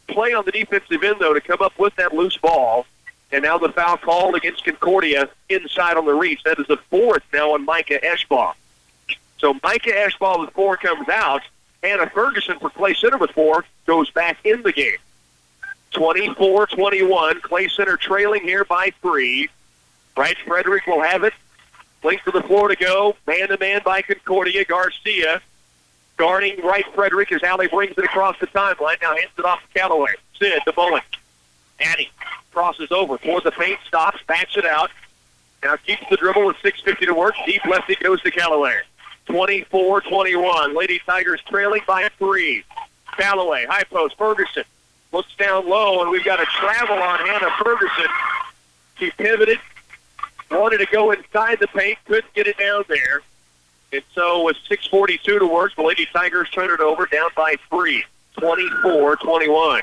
play on the defensive end, though, to come up with that loose ball. And now the foul called against Concordia inside on the reach. That is the 4th now on Micah Eschbaugh. So Micah Eschbaugh with 4 comes out. Hannah Ferguson for Clay Center with 4 goes back in the game. 24-21. Clay Center trailing here by 3. Wright Frederick will have it. Length of the floor to go. Man-to-man by Concordia. Garcia guarding Wright Frederick as Allie brings it across the timeline. Now hands it off to Callaway. Sid to Mullen. Addie crosses over toward the paint, stops, backs it out. Now keeps the dribble with 6:50 to work. Deep left it goes to Callaway. 24-21. Lady Tigers trailing by 3. Callaway, high post, Ferguson. Looks down low, and we've got a travel on Hannah Ferguson. She pivoted, wanted to go inside the paint, couldn't get it down there. And so with 6:42 to work, the Lady Tigers turn it over, down by 3. 24-21.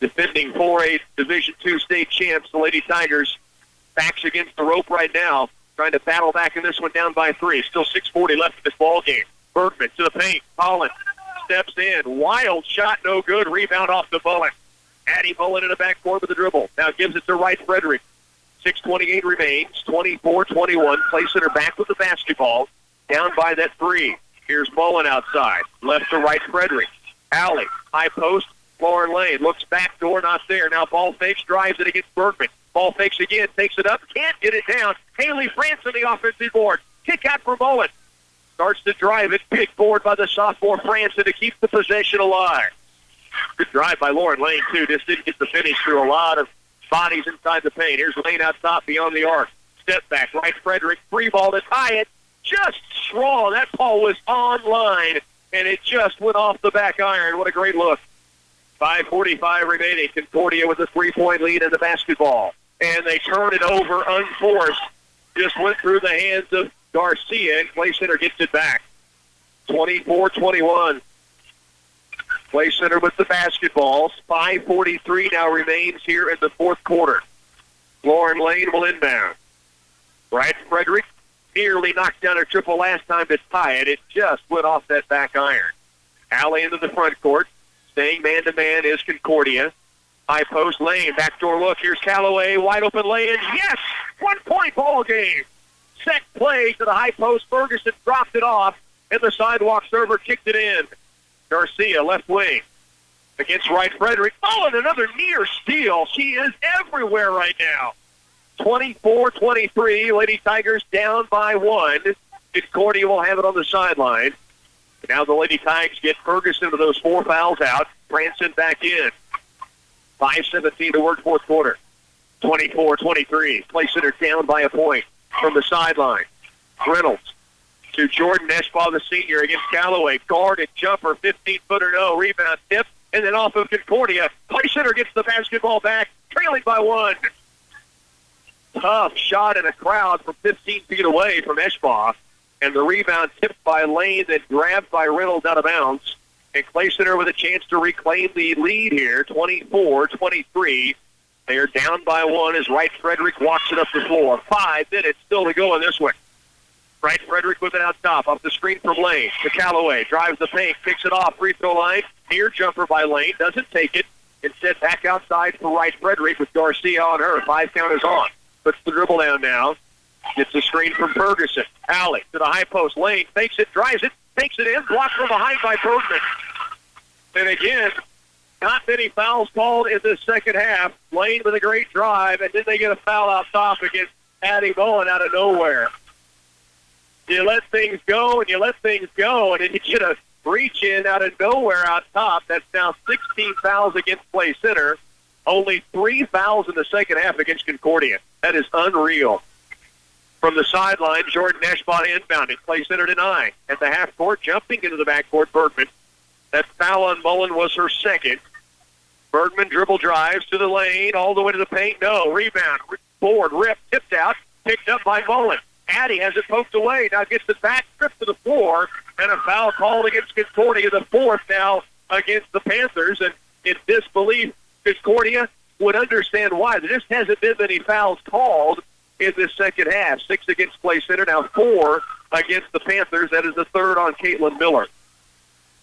Defending 4A Division II state champs, the Lady Tigers, backs against the rope right now, trying to battle back in this one, down by 3. Still 6:40 left in this ball game. Bergman to the paint. Holland steps in. Wild shot, no good. Rebound off the Mullen. Addie Mullen in the backcourt with the dribble. Now gives it to Wright Frederick. 6:28 remains. 24-21. Clay Center back with the basketball. Down by that 3. Here's Mullen outside. Left to Wright Frederick. Alley. High post. Lauren Lane looks back door, not there. Now ball fakes, drives it against Bergman. Ball fakes again, takes it up, can't get it down. Haley France on the offensive board. Kick out for Mullen. Starts to drive it. Big board by the sophomore Franson to keep the possession alive. Good drive by Lauren Lane, too. Just didn't get the finish through a lot of bodies inside the paint. Here's Lane out top beyond the arc. Step back. Right Frederick. Free ball to tie it. Just strong. That ball was on line, and it just went off the back iron. What a great look. 5:45 remaining. Concordia with a 3-point lead in the basketball. And they turn it over unforced. Just went through the hands of Garcia, and Clay Center gets it back. 24-21. Clay Center with the basketball. 5:43 now remains here in the fourth quarter. Lauren Lane will inbound. Wright Frederick nearly knocked down a triple last time to tie it. It just went off that back iron. Alley into the front court. Staying man-to-man is Concordia. High post Lane. Backdoor look. Here's Callaway. Wide open lay-in. Yes! 1-point ball game. Set play to the high post. Ferguson dropped it off, and the sidewalk server kicked it in. Garcia, left wing. Against Wright Frederick. Oh, and another near steal. She is everywhere right now. 24-23. Lady Tigers down by 1. Concordia will have it on the sideline. Now the Lady Tigers get Ferguson with those 4 fouls out. Branson back in. 5:17 to work fourth quarter. 24-23. Clay Center down by a point from the sideline. Reynolds to Jordan Eschbaugh, the senior, against Callaway. Guarded jumper, 15-footer, no. Rebound, tip, and then off of Concordia. Clay Center gets the basketball back, trailing by 1. Tough shot in a crowd from 15 feet away from Eschbaugh. And the rebound tipped by Lane, then grabbed by Reynolds out of bounds. And Clay Center with a chance to reclaim the lead here, 24-23. They are down by 1 as Wright Frederick walks it up the floor. 5 minutes still to go in this one. Wright Frederick with it out top, off the screen from Lane to Callaway. Drives the paint, kicks it off, free throw line. Near jumper by Lane, doesn't take it. Instead, back outside for Wright Frederick with Garcia on her. 5 count is on. Puts the dribble down now. Gets the screen from Ferguson. Alley to the high post. Lane fakes it, drives it, takes it in, blocked from behind by Bergman. And again, not many fouls called in the second half. Lane with a great drive, and then they get a foul out top against Addie Mullen out of nowhere. You let things go, and you let things go, and then you get a reach in out of nowhere out top. That's now 16 fouls against Clay Center. Only 3 fouls in the second half against Concordia. That is unreal. From the sideline, Jordan Eschbaugh inbounding. Clay Center denied. At the half court, jumping into the backcourt, Bergman. That foul on Mullen was her second. Bergman dribble drives to the lane, all the way to the paint. No, rebound, forward, rip, tipped out, picked up by Mullen. Addie has it poked away, now gets it back, tripped to the floor, and a foul called against Concordia, the fourth now against the Panthers. And in disbelief, Concordia would understand why. There just hasn't been many fouls called in this second half. 6 against Clay Center, now 4 against the Panthers. That is the third on Caitlin Miller.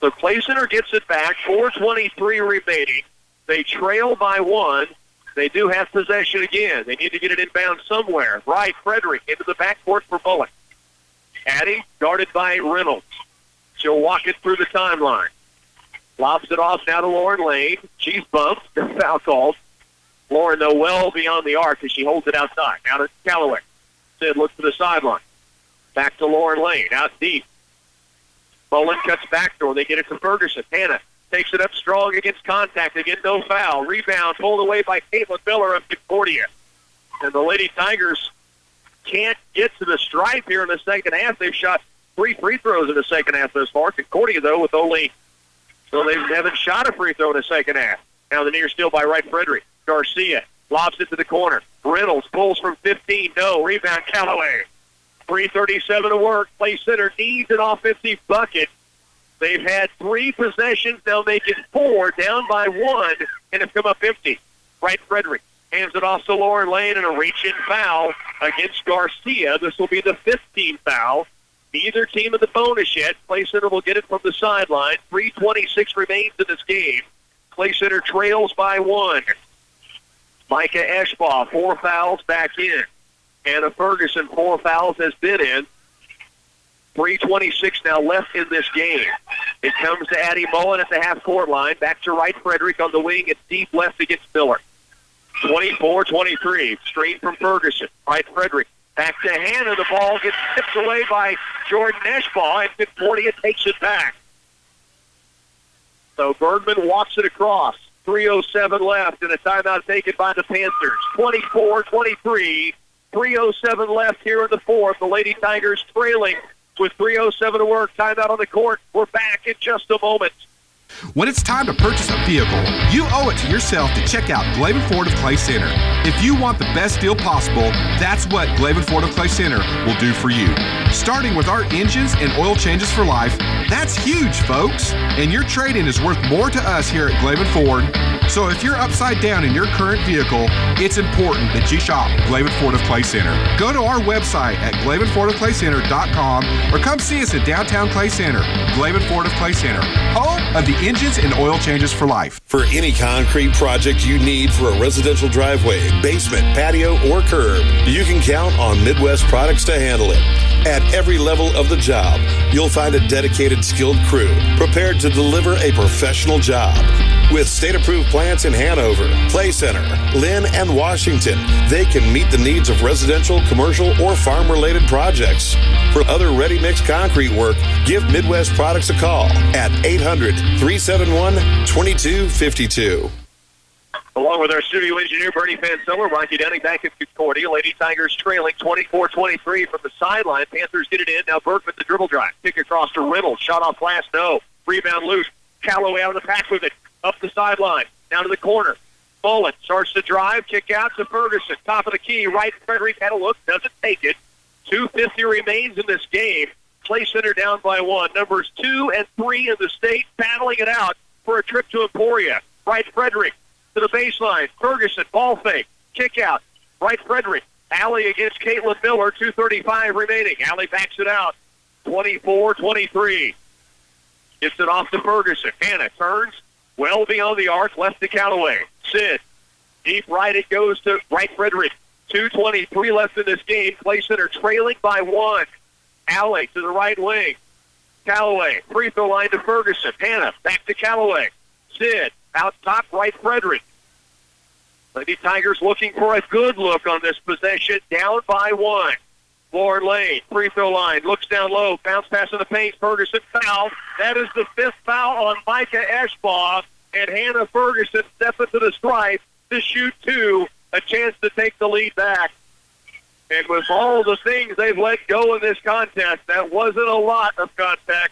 So Clay Center gets it back, 4:23 remaining. They trail by 1. They do have possession again. They need to get it inbound somewhere. Right, Frederick into the backcourt for Bullock. Addie, guarded by Reynolds. She'll walk it through the timeline. Lobs it off now to Lauren Lane. She's bumped. Foul called. Lauren, though, well beyond the arc as she holds it outside. Now to Callaway. Sid looks to the sideline. Back to Lauren Lane. Out deep. Mullen cuts back door. They get it to Ferguson. Hannah takes it up strong against contact. Again, no foul. Rebound pulled away by Caitlin Miller of Concordia. And the Lady Tigers can't get to the stripe here in the second half. They've shot 3 free throws in the second half thus far. Concordia, though, with only... So they haven't shot a free throw in the second half. Now the near steal by Wright Frederick. Garcia lobs it to the corner. Reynolds pulls from 15. No. Rebound Callaway. 3:37 to work. Clay Center needs an offensive bucket. They've had 3 possessions. They'll make it 4, down by 1, and have come up empty. Wright Frederick hands it off to Lauren Lane, and a reach-in foul against Garcia. This will be the 15th foul. Neither team in the bonus yet. Clay Center will get it from the sideline. 3:26 remains in this game. Clay Center trails by 1. Micah Eschbaugh, 4 fouls back in. Anna Ferguson, 4 fouls has been in. 3:26 now left in this game. It comes to Addie Mullen at the half-court line. Back to Wright Frederick on the wing. It's deep left against Miller. 24-23. Straight from Ferguson. Wright Frederick. Back to Hannah. The ball gets tipped away by Jordan Eschbaugh, and Concordia takes it back. So Bergman walks it across. 3:07 left, and a timeout taken by the Panthers. 24-23. 3:07 left here in the fourth. The Lady Tigers trailing with 3:07 to work. Timeout on the court. We're back in just a moment. When it's time to purchase a vehicle, you owe it to yourself to check out Glavin Ford of Clay Center. If you want the best deal possible, that's what Glavin Ford of Clay Center will do for you. Starting with our engines and oil changes for life, that's huge, folks. And your trade-in is worth more to us here at Glavin Ford. So if you're upside down in your current vehicle, it's important that you shop Glavin Ford of Clay Center. Go to our website at GlavinFordofClayCenter.com or come see us at downtown Clay Center. Glavin Ford of Clay Center, home of the engines and oil changes for life. For any concrete project you need for a residential driveway, basement, patio, or curb, you can count on Midwest Products to handle it. At every level of the job, you'll find a dedicated, skilled crew prepared to deliver a professional job. With state-approved plants in Hanover, Clay Center, Lynn, and Washington, they can meet the needs of residential, commercial, or farm-related projects. For other ready-mix concrete work, give Midwest Products a call at 800-371-2252. Along with our studio engineer, Bernie Fanseller, Rocky Dunning back at Concordia. Lady Tigers trailing 24-23 from the sideline. Panthers get it in. Now Bergman, the dribble drive. Kick across to Reynolds. Shot off glass, no. Rebound loose. Callaway out of the pack with it. Up the sideline. Down to the corner. Mullen starts to drive. Kick out to Ferguson. Top of the key. Right. Frederick had a look. Doesn't take it. 2:50 remains in this game. Clay Center down by 1. Numbers 2 and 3 in the state battling it out for a trip to Emporia. Right. Frederick to the baseline. Ferguson, ball fake. Kick out. Right. Frederick. Alley against Caitlin Miller. 2:35 remaining. Alley backs it out. 24-23. Gets it off to Ferguson. Hannah turns. Well beyond the arc, left to Callaway. Sid. Deep right it goes to Wright Frederick. 2:23 left in this game. Clay Center trailing by 1. Alley to the right wing. Callaway. Free throw line to Ferguson. Hannah back to Callaway. Sid. Out top, Wright Frederick. Lady Tigers looking for a good look on this possession. Down by 1. Lauren Lane, free throw line, looks down low, bounce pass in the paint, Ferguson foul. That is the 5th foul on Micah Eschbaugh, and Hannah Ferguson stepping to the stripe to shoot 2, a chance to take the lead back. And with all the things they've let go in this contest, that wasn't a lot of contact,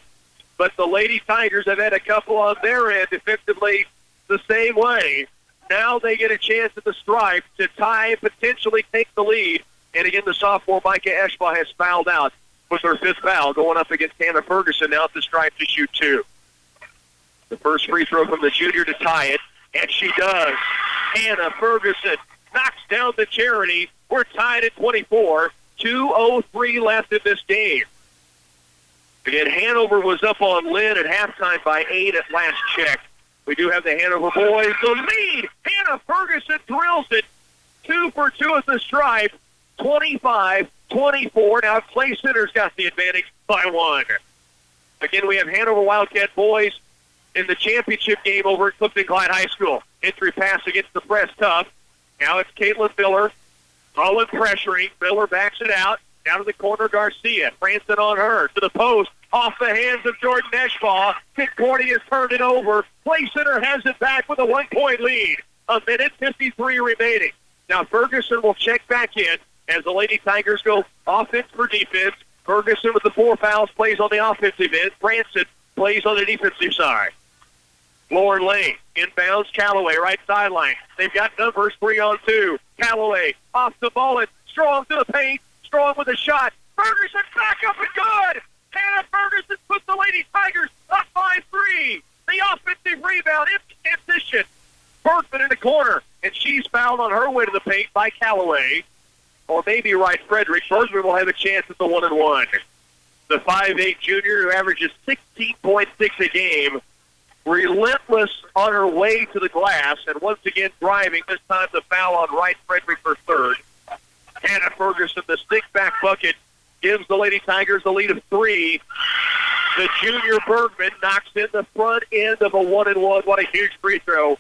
but the Lady Tigers have had a couple on their end defensively the same way. Now they get a chance at the stripe to tie and potentially take the lead. And again, the sophomore Micah Eschba has fouled out with her 5th foul, going up against Hannah Ferguson now at the stripe to shoot 2. The first free throw from the junior to tie it, and she does. Hannah Ferguson knocks down the Charity. We're tied at 24. 2:03 left in this game. Again, Hanover was up on Lynn at halftime by 8 at last check. We do have the Hanover boys. The lead. Hannah Ferguson drills it. 2 for 2 at the stripe. 25-24. Now Clay Center's got the advantage by 1. Again, we have Hanover Wildcat boys in the championship game over at Clifton Clyde High School. Entry pass against the press tough. Now it's Caitlin Miller. Mullen pressuring. Miller backs it out. Down to the corner, Garcia. Franson on her. To the post. Off the hands of Jordan Eschba. Concordia has turned it over. Clay Center has it back with a 1-point lead. 1:53 remaining. Now Ferguson will check back in as the Lady Tigers go offense for defense. Ferguson with the 4 fouls plays on the offensive end. Franson plays on the defensive side. Lauren Lane inbounds. Callaway right sideline. They've got numbers 3-on-2. Callaway off the ball. Strong to the paint. Strong with a shot. Ferguson back up and good. Hannah Ferguson puts the Lady Tigers up by 3. The offensive rebound in transition. Bergman in the corner, and she's fouled on her way to the paint by Callaway. Or maybe Wright Frederick. Bergman will have a chance at the 1-and-1. The 5'8 junior who averages 16.6 a game. Relentless on her way to the glass, and once again driving, this time the foul on Wright Frederick for 3rd. Hannah Ferguson, the stick-back bucket, gives the Lady Tigers a lead of 3. The junior Bergman knocks in the front end of a 1-and-1. What a huge free throw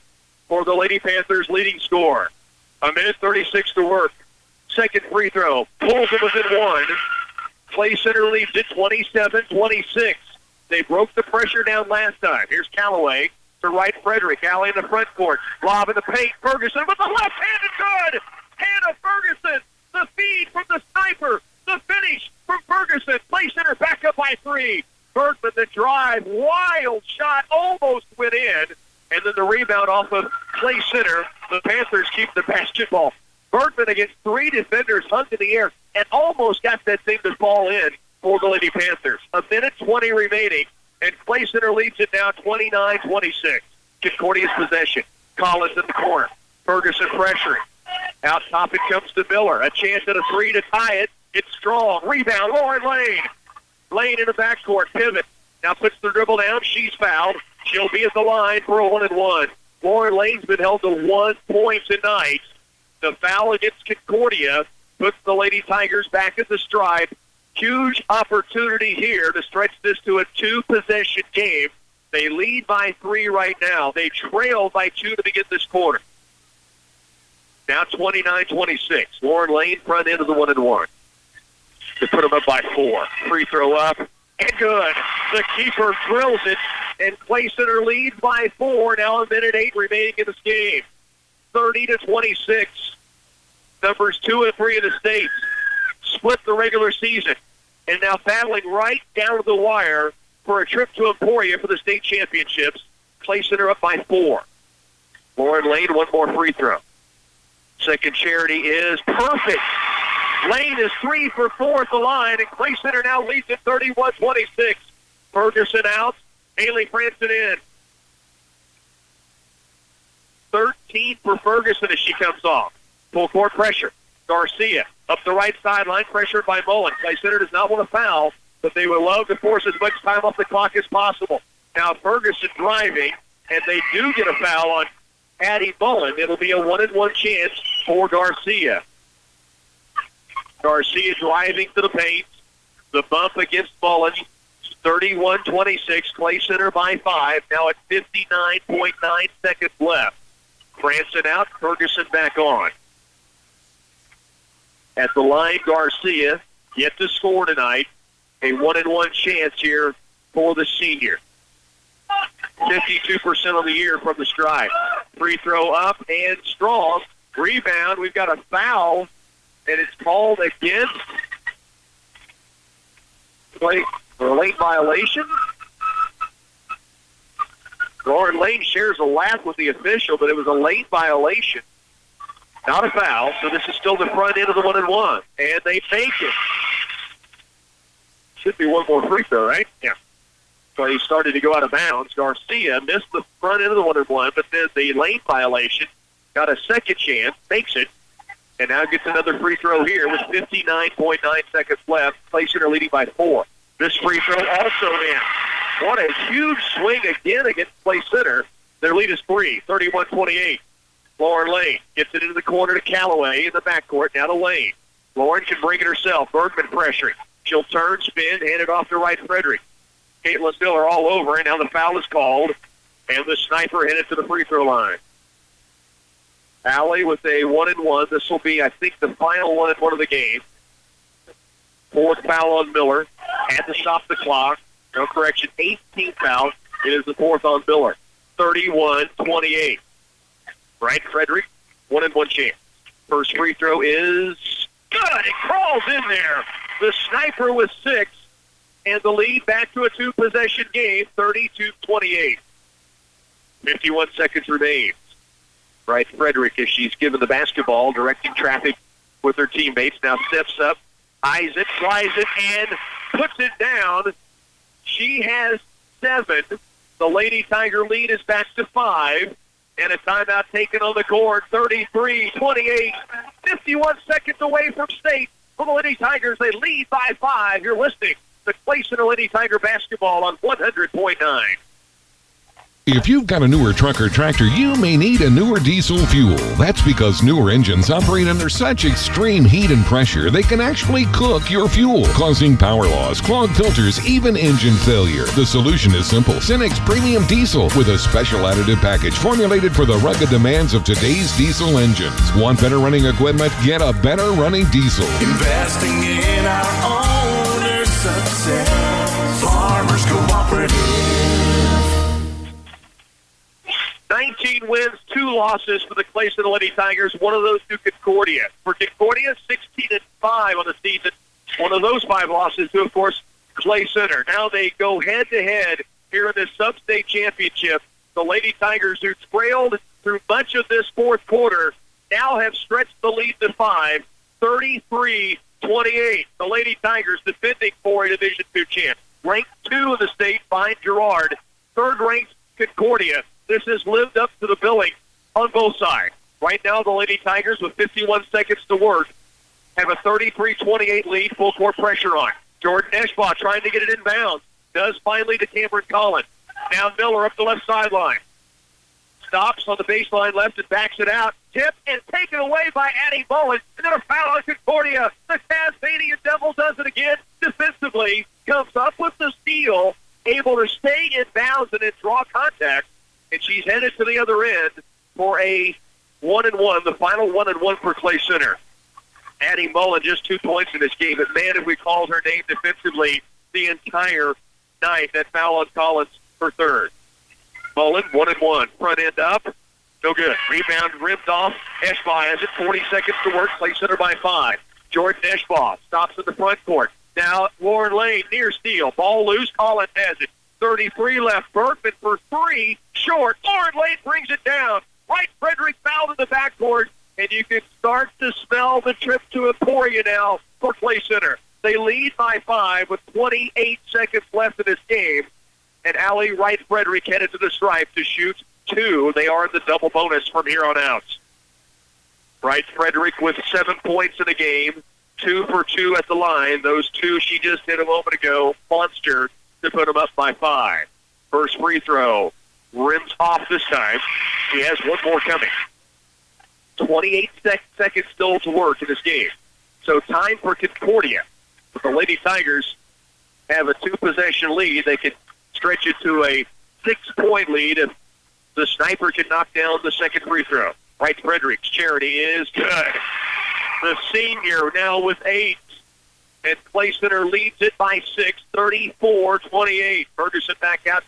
for the Lady Panthers' leading scorer. 1:36 to work. Second free throw. Pulls it within 1. Clay Center leads it 27-26. They broke the pressure down last time. Here's Callaway to Wright Frederick. Alley in the front court. Lob in the paint. Ferguson with the left-handed good. Hannah Ferguson. The feed from the sniper. The finish from Ferguson. Clay Center back up by 3. Bergman the drive. Wild shot. Almost went in. And then the rebound off of Clay Center. The Panthers keep the basketball. Bergman against 3 defenders hung in the air and almost got that thing to fall in for the Lady Panthers. 1:20 remaining, and Clay Center leads it now 29-26. Concordia's possession. Collins in the corner. Ferguson pressuring. Out top it comes to Miller. A chance at a 3 to tie it. It's strong. Rebound, Lauren Lane. Lane in the backcourt. Pivot. Now puts the dribble down. She's fouled. She'll be at the line for a 1-and-1. Lauren Lane's been held to 1 point tonight. The foul against Concordia puts the Lady Tigers back at the stripe. Huge opportunity here to stretch this to a 2-possession game. They lead by 3 right now. They trail by 2 to begin this quarter. Now 29-26. Lauren Lane front end of the 1-and-1. To put them up by 4. Free throw up. And good. The keeper drills it. And Clay Center leads by 4. Now 1:08 remaining in this game. 30-26. Numbers 2 and 3 of the state split the regular season, and now battling right down to the wire for a trip to Emporia for the state championships. Clay Center up by 4. Lauren Lane, 1 more free throw. Second Charity is perfect. Lane is 3 for 4 at the line, and Clay Center now leads at 31-26. Ferguson out. Haley Franson in. 13 for Ferguson as she comes off. Full court pressure. Garcia up the right sideline, pressured by Mullen. Clay Center does not want to foul, but they would love to force as much time off the clock as possible. Now Ferguson driving, and they do get a foul on Addie Mullen. It'll be a 1-and-1 chance for Garcia. Garcia driving to the paint. The bump against Mullen. 31-26. Clay Center by 5. Now at 59.9 seconds left. Franson out. Ferguson back on. At the line, Garcia yet to score tonight. A 1-and-1 chance here for the senior. 52% on the year from the stripe. Free throw up and strong. Rebound. We've got a foul, and it's called against late violation. Lauren Lane shares a laugh with the official, but it was a late violation. Not a foul, so this is still the front end of the 1-and-1. And they fake it. Should be one more free throw, right? Yeah. So he started to go out of bounds. Garcia missed the front end of the 1-and-1, but then the lane violation got a second chance, makes it, and now gets another free throw here with 59.9 seconds left. Clay Center leading by 4. This free throw also in. What a huge swing again against Clay Center. Their lead is 3, 31-28. Lauren Lane gets it into the corner to Callaway in the backcourt. Now to Lane. Lauren can bring it herself. Bergman pressuring. She'll turn, spin, hand it off to Wright Frederick. Caitlin Miller all over, and now the foul is called, and the sniper headed to the free throw line. Allie with a 1-and-1. This will be, I think, the final 1-and-1 of the game. 4th foul on Miller. Had to stop the clock. No correction, 18th foul. It is the 4th on Miller. 31-28. Wright Frederick, 1-and-1 chance. First free throw is good. It crawls in there. The sniper with 6, and the lead back to a 2-possession game, 32-28. 51 seconds remains. Wright Frederick, as she's given the basketball, directing traffic with her teammates, now steps up, eyes it, flies it, and puts it down. She has 7. The Lady Tiger lead is back to 5. And a timeout taken on the court, 33-28. 51 seconds away from state. For the Lady Tigers, they lead by 5. You're listening to Clay Center Lady Tiger basketball on 100.9. If you've got a newer truck or tractor, you may need a newer diesel fuel. That's because newer engines operate under such extreme heat and pressure they can actually cook your fuel, causing power loss, clogged filters, even engine failure. The solution is simple. Cenex Premium Diesel with a special additive package formulated for the rugged demands of today's diesel engines. Want better running equipment? Get a better running diesel. Investing in our owner's success. Farmers Cooperative. 19 wins, 2 losses for the Clay Center Lady Tigers. One of those to Concordia. For Concordia, 16-5 on the season. One of those 5 losses to, of course, Clay Center. Now they go head-to-head here in this Substate Championship. The Lady Tigers, who trailed through much of this fourth quarter, now have stretched the lead to 5, 33-28. The Lady Tigers defending for a Division II champ. Ranked 2 in the state, behind Girard. Third-ranked Concordia. This has lived up to the billing on both sides. Right now, the Lady Tigers, with 51 seconds to work, have a 33-28 lead, full court pressure on. Jordan Eschbaugh trying to get it inbounds. Does finally to Cameron Collins. Now Miller up the left sideline. Stops on the baseline left and backs it out. Tip and taken away by Addie Bowen. And then a foul on Concordia. The Tasmanian Devil does it again defensively. Comes up with the steal. Able to stay in bounds and then draw contact. And she's headed to the other end for a 1-and-1, the final 1-and-1 for Clay Center. Addie Mullen, just 2 points in this game. But, man, if we called her name defensively the entire night, that foul on Collins for third. Mullen, 1-and-1. Front end up. No good. Rebound ripped off. Eschbaugh has it. 40 seconds to work. Clay Center by 5. Jordan Eschbaugh stops in the front court. Now Lauren Lane near steal. Ball loose. Collins has it. 33 left. Bergman for 3. Short. Lauren Lane brings it down. Wright Frederick fouled in the backcourt. And you can start to smell the trip to Emporia now for Clay Center. They lead by 5 with 28 seconds left in this game. And Allie Wright Frederick headed to the stripe to shoot 2. They are in the double bonus from here on out. Wright Frederick with 7 points in the game. 2 for 2 at the line. Those 2 she just hit a moment ago. Monster to put them up by 5. First free throw. Rims off this time. He has one more coming. 28 seconds still to work in this game. So time for Concordia. But the Lady Tigers have a 2-possession lead. They can stretch it to a 6-point lead if the sniper can knock down the second free throw. Wright Frederick's charity is good. The senior now with 8. And Clay Center leads it by 6, 34-28. Ferguson back out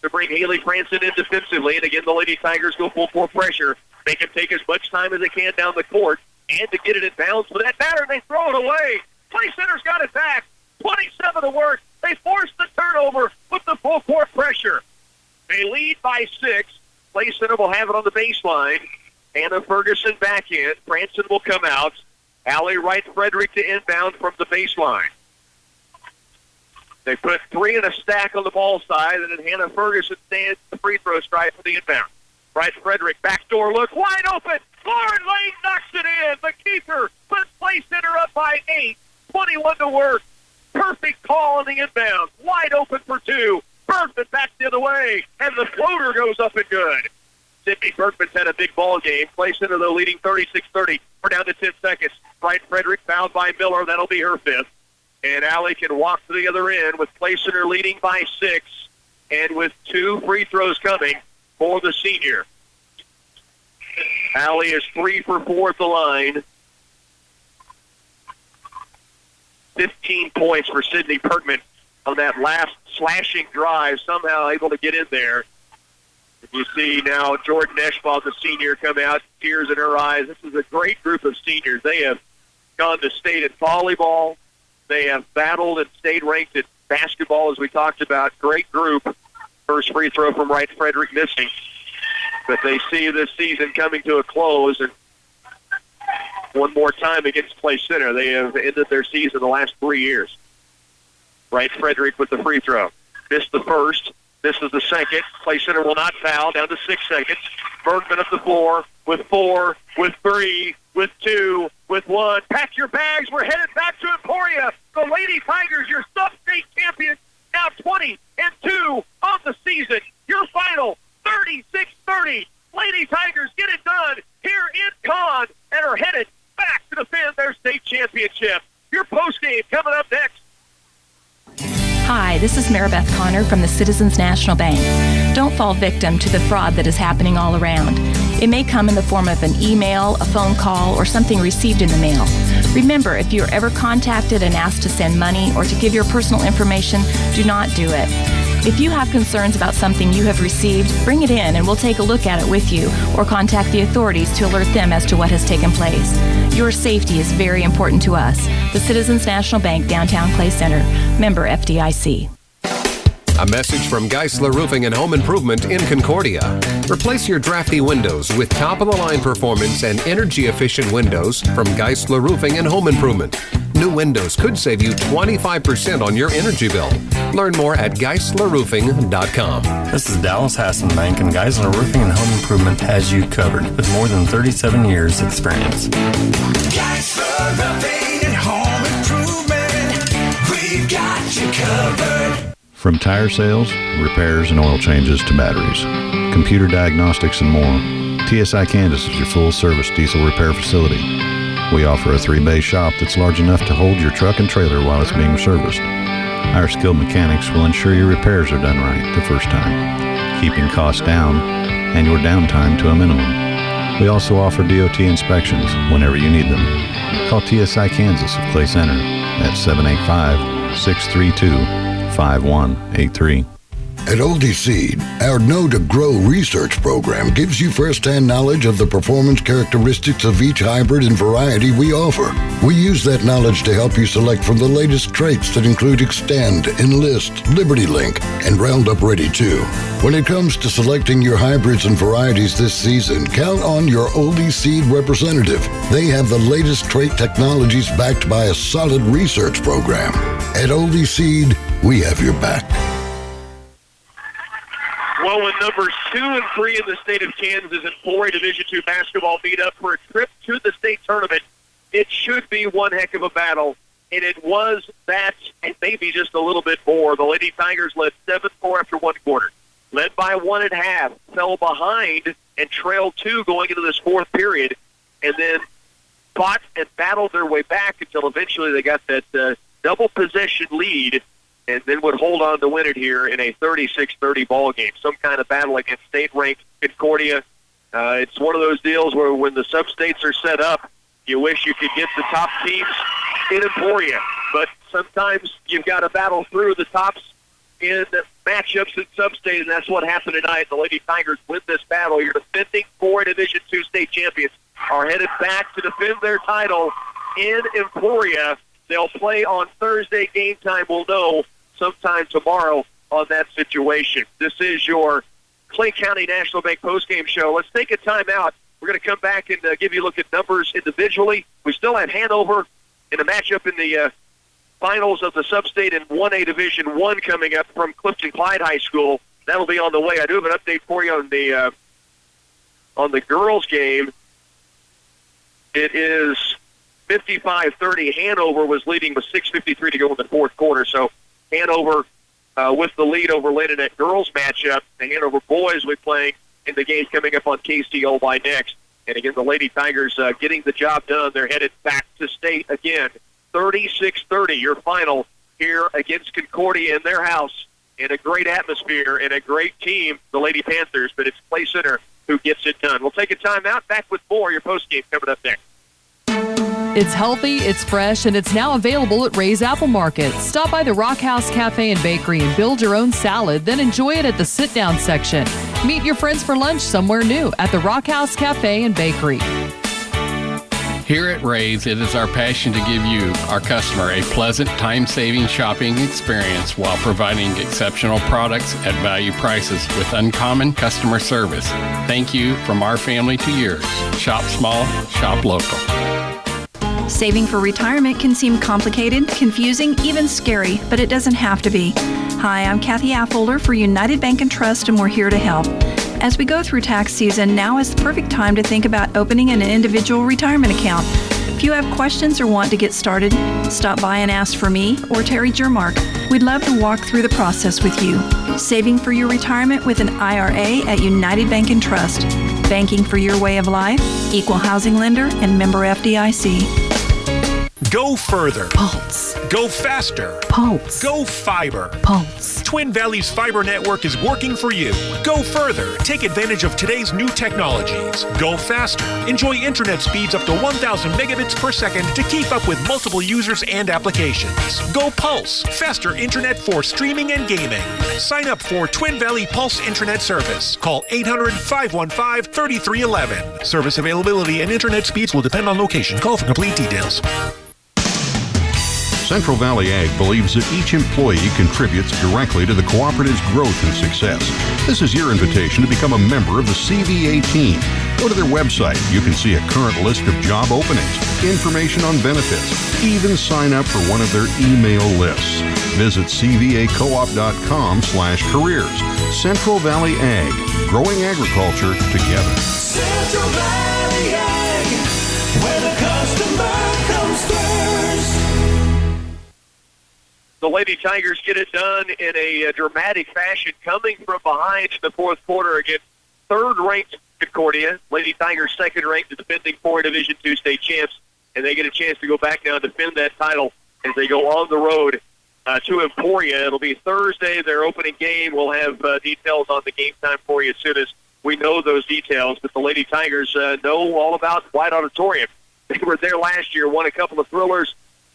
to bring Haley Franson in defensively. And again, the Lady Tigers go full court pressure. They can take as much time as they can down the court and to get it in bounds. For that matter, they throw it away. Clay Center's got it back. 27 to work. They force the turnover with the full court pressure. They lead by 6. Clay Center will have it on the baseline. Hannah Ferguson back in. Branson will come out. Allie Wright Frederick to inbound from the baseline. They put 3 in a stack on the ball side, and then Hannah Ferguson stands the free throw stripe for the inbound. Wright Frederick, backdoor look, wide open. Lauren Lane knocks it in. The keeper puts Clay Center up by 8. 21 to work. Perfect call on the inbound. Wide open for 2. Bergman back the other way, and the floater goes up and good. Sydney Bergman's had a big ball game. Clay Center, though, leading 36-30. We're down to 10 seconds. Wright Frederick fouled by Miller. That'll be her 5th. And Allie can walk to the other end with Clay Center leading by 6 and with 2 free throws coming for the senior. Allie is 3 for 4 at the line. 15 points for Sydney Bergman on that last slashing drive, somehow able to get in there. You see now Jordan Eschball, the senior, come out, tears in her eyes. This is a great group of seniors. They have gone to state at volleyball. They have battled and stayed ranked at basketball, as we talked about. Great group. First free throw from Wright Frederick missing. But they see this season coming to a close, and one more time against Clay Center. They have ended their season the last 3 years. Wright Frederick with the free throw. Missed the first. This is the second. Clay Center will not foul. Down to 6 seconds. Bergman at the floor with 4, with 3, with 2, with 1. Pack your bags. We're headed back to Emporia. The Lady Tigers, your Substate champions, now 20-2 on the season. Your final 36-30. Lady Tigers get it done here in Con and are headed back to defend their state championship. Your postgame coming up next. Hi, this is Maribeth Connor from the Citizens National Bank. Don't fall victim to the fraud that is happening all around. It may come in the form of an email, a phone call, or something received in the mail. Remember, if you are ever contacted and asked to send money or to give your personal information, do not do it. If you have concerns about something you have received, bring it in and we'll take a look at it with you or contact the authorities to alert them as to what has taken place. Your safety is very important to us. The Citizens National Bank, Downtown Clay Center. Member FDIC. A message from Geisler Roofing and Home Improvement in Concordia. Replace your drafty windows with top-of-the-line performance and energy-efficient windows from Geisler Roofing and Home Improvement. New windows could save you 25% on your energy bill. Learn more at GeislerRoofing.com. This is Dallas Hassenbank, and Geisler Roofing and Home Improvement has you covered with more than 37 years experience. Geisler Roofing and Home Improvement, we've got you covered. From tire sales, repairs, and oil changes to batteries, computer diagnostics, and more, TSI Kansas is your full-service diesel repair facility. We offer a 3-bay shop that's large enough to hold your truck and trailer while it's being serviced. Our skilled mechanics will ensure your repairs are done right the first time, keeping costs down and your downtime to a minimum. We also offer DOT inspections whenever you need them. Call TSI Kansas of Clay Center at 785-632-5183. At Oldie Seed, our Know to Grow research program gives you first-hand knowledge of the performance characteristics of each hybrid and variety we offer. We use that knowledge to help you select from the latest traits that include Extend, Enlist, Liberty Link, and Roundup Ready 2. When it comes to selecting your hybrids and varieties this season, count on your Oldie Seed representative. They have the latest trait technologies backed by a solid research program. At Oldie Seed, we have your back. Well, when numbers 2 and 3 in the state of Kansas and 4A Division II basketball meet up for a trip to the state tournament, it should be one heck of a battle. And it was that, and maybe just a little bit more. The Lady Tigers led 7-4 after one quarter. Led by 1 at half, fell behind and trailed 2 going into this fourth period, and then fought and battled their way back until eventually they got that double possession lead, and then would hold on to win it here in a 36-30 ball game. Some kind of battle against state-ranked Concordia. It's one of those deals where when the sub-states are set up, you wish you could get the top teams in Emporia. But sometimes you've got to battle through the tops in matchups in sub-state, and that's what happened tonight. The Lady Tigers win this battle. Your defending 4A Division II state champions are headed back to defend their title in Emporia. They'll play on Thursday. Game time, we'll know sometime tomorrow on that situation. This is your Clay County National Bank postgame show. Let's take a timeout. We're going to come back and give you a look at numbers individually. We still have Hanover in a matchup in the finals of the Substate in 1A Division 1 coming up from Clifton Clyde High School. That'll be on the way. I do have an update for you on the girls' game. It is 55-30. Hanover was leading with 6:53 to go in the fourth quarter. So Hanover with the lead over Leyden girls matchup. The Hanover boys will be playing in the game coming up on KCLY next. And again, the Lady Tigers getting the job done. They're headed back to state again. 36-30, your final here against Concordia in their house, in a great atmosphere and a great team, the Lady Panthers, but it's Clay Center who gets it done. We'll take a timeout. Back with more. Your postgame coming up next. It's healthy, it's fresh, and it's now available at Ray's Apple Market. Stop by the Rock House Cafe and Bakery and build your own salad, then enjoy it at the sit-down section. Meet your friends for lunch somewhere new at the Rock House Cafe and Bakery. Here at Ray's, it is our passion to give you, our customer, a pleasant, time-saving shopping experience while providing exceptional products at value prices with uncommon customer service. Thank you from our family to yours. Shop small, shop local. Saving for retirement can seem complicated, confusing, even scary, but it doesn't have to be. Hi, I'm Kathy Affolder for United Bank and Trust, and we're here to help. As we go through tax season, now is the perfect time to think about opening an individual retirement account. If you have questions or want to get started, stop by and ask for me or Terry Jermark. We'd love to walk through the process with you. Saving for your retirement with an IRA at United Bank and Trust. Banking for your way of life, equal housing lender, and member FDIC. Go further. Pulse. Go faster. Pulse. Go fiber. Pulse. Twin Valley's fiber network is working for you. Go further. Take advantage of today's new technologies. Go faster. Enjoy internet speeds up to 1,000 megabits per second to keep up with multiple users and applications. Go Pulse. Faster internet for streaming and gaming. Sign up for Twin Valley Pulse Internet Service. Call 800-515-3311. Service availability and internet speeds will depend on location. Call for complete details. Central Valley Ag believes that each employee contributes directly to the cooperative's growth and success. This is your invitation to become a member of the CVA team. Go to their website. You can see a current list of job openings, information on benefits, even sign up for one of their email lists. Visit cvacoop.com/careers. Central Valley Ag, growing agriculture together. Central Valley Ag, where the customer comes first. The Lady Tigers get it done in a dramatic fashion, coming from behind in the fourth quarter against third-ranked Concordia. Lady Tigers second-ranked, the defending 4 Division II state champs, and they get a chance to go back now and defend that title as they go on the road to Emporia. It'll be Thursday, their opening game. We'll have details on the game time for you as soon as we know those details. But the Lady Tigers know all about White Auditorium. They were there last year, won a couple of thrillers,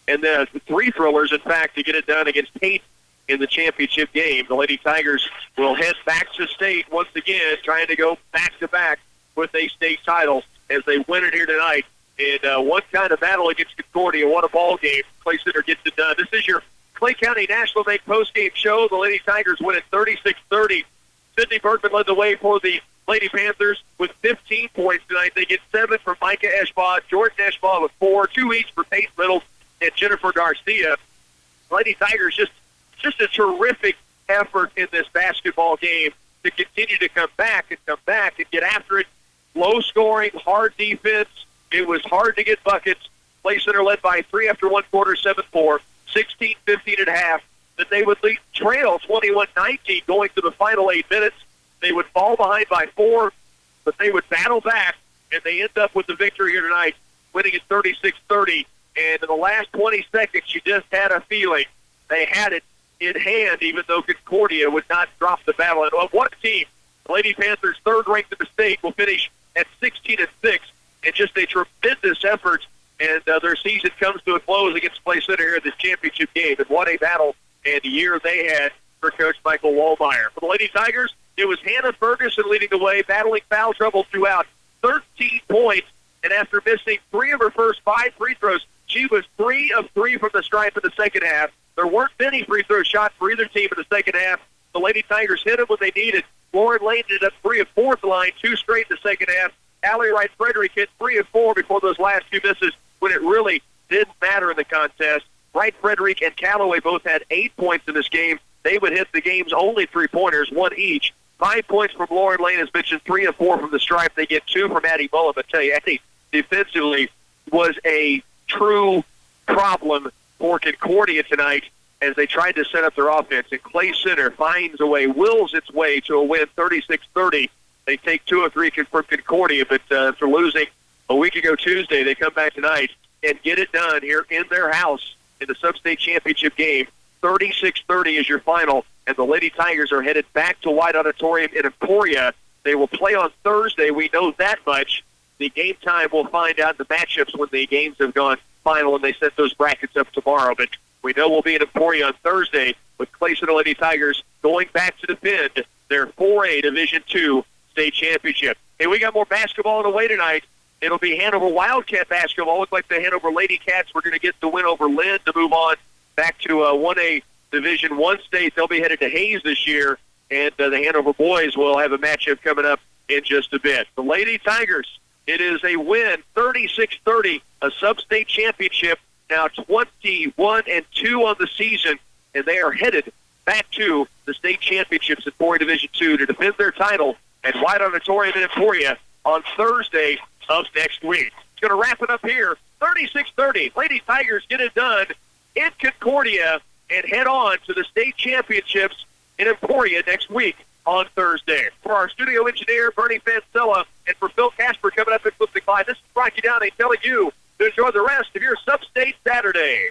and 3 thrillers, in fact, to get it done against Tate in the championship game. The Lady Tigers will head back to state once again, trying to go back-to-back with a state title as they win it here tonight. In one kind of battle against Concordia, what a ball game. Clay Center gets it done. This is your Clay County National Bank postgame show. The Lady Tigers win at 36-30. Sydney Bergman led the way for the Lady Panthers with 15 points tonight. They get 7 from Micah Eschbaugh, Jordan Eschbaugh with 4, 2 each for Pace Middles and Jennifer Garcia. Lady Tigers just a terrific effort in this basketball game to continue to come back and get after it. Low scoring, hard defense. It was hard to get buckets. Clay Center led by 3 after one quarter, 7-4, 16-15 at half. That they would trail 21-19 going to the final 8 minutes. They would fall behind by 4, but they would battle back, and they end up with the victory here tonight, winning at 36-30. And in the last 20 seconds, you just had a feeling they had it in hand, even though Concordia would not drop the battle. And what a team. The Lady Panthers, third ranked in the state, will finish at 16-6, and just a tremendous effort. And their season comes to a close against Clay Center here in this championship game. And what a battle and year they had for Coach Michael Wallmeyer. For the Lady Tigers, it was Hannah Ferguson leading the way, battling foul trouble throughout. 13 points, and after missing 3 of her first 5 free throws, she was 3 of 3 from the stripe in the second half. There weren't many free throw shots for either team in the second half. The Lady Tigers hit them when they needed, Lauren Lane ended up 3 of 4 at the line, 2 straight in the second half. Allie Wright Frederick hit 3 of 4 before those last 2 misses when it really didn't matter in the contest. Wright Frederick and Callaway both had 8 points in this game. They would hit the game's only 3-pointers, 1 each. 5 points from Lauren Lane, as mentioned, 3 of 4 from the stripe. They get 2 from Addie Mullen. But I tell you, Addie defensively was a true problem for Concordia tonight as they tried to set up their offense. And Clay Center finds a way, wills its way to a win, 36-30. They take 2 of 3 from Concordia, but after losing a week ago Tuesday, they come back tonight and get it done here in their house in the Substate Championship game. 36-30 is your final, and the Lady Tigers are headed back to White Auditorium in Emporia. They will play on Thursday. We know that much. The game time, we'll find out the matchups when the games have gone final and they set those brackets up tomorrow. But we know we'll be in Emporia on Thursday with Clay Center Lady Tigers going back to defend their 4A Division II state championship. Hey, we got more basketball on the way tonight. It'll be Hanover Wildcat basketball. Looks like the Hanover Lady Cats were going to get the win over Lynn to move on back to 1A Division I state. They'll be headed to Hayes this year, and the Hanover boys will have a matchup coming up in just a bit. The Lady Tigers, it is a win, 36-30, a sub-state championship, now 21-2 on the season, and they are headed back to the state championships in 4A Division II to defend their title at White Auditorium in Emporia on Thursday of next week. It's going to wrap it up here, 36-30. Lady Tigers get it done in Concordia and head on to the state championships in Emporia next week on Thursday. For our studio engineer, Bernie Fancella, and for Phil Casper coming up at Flip the Clyde, this is Rocky Downey telling you to enjoy the rest of your Substate Saturday.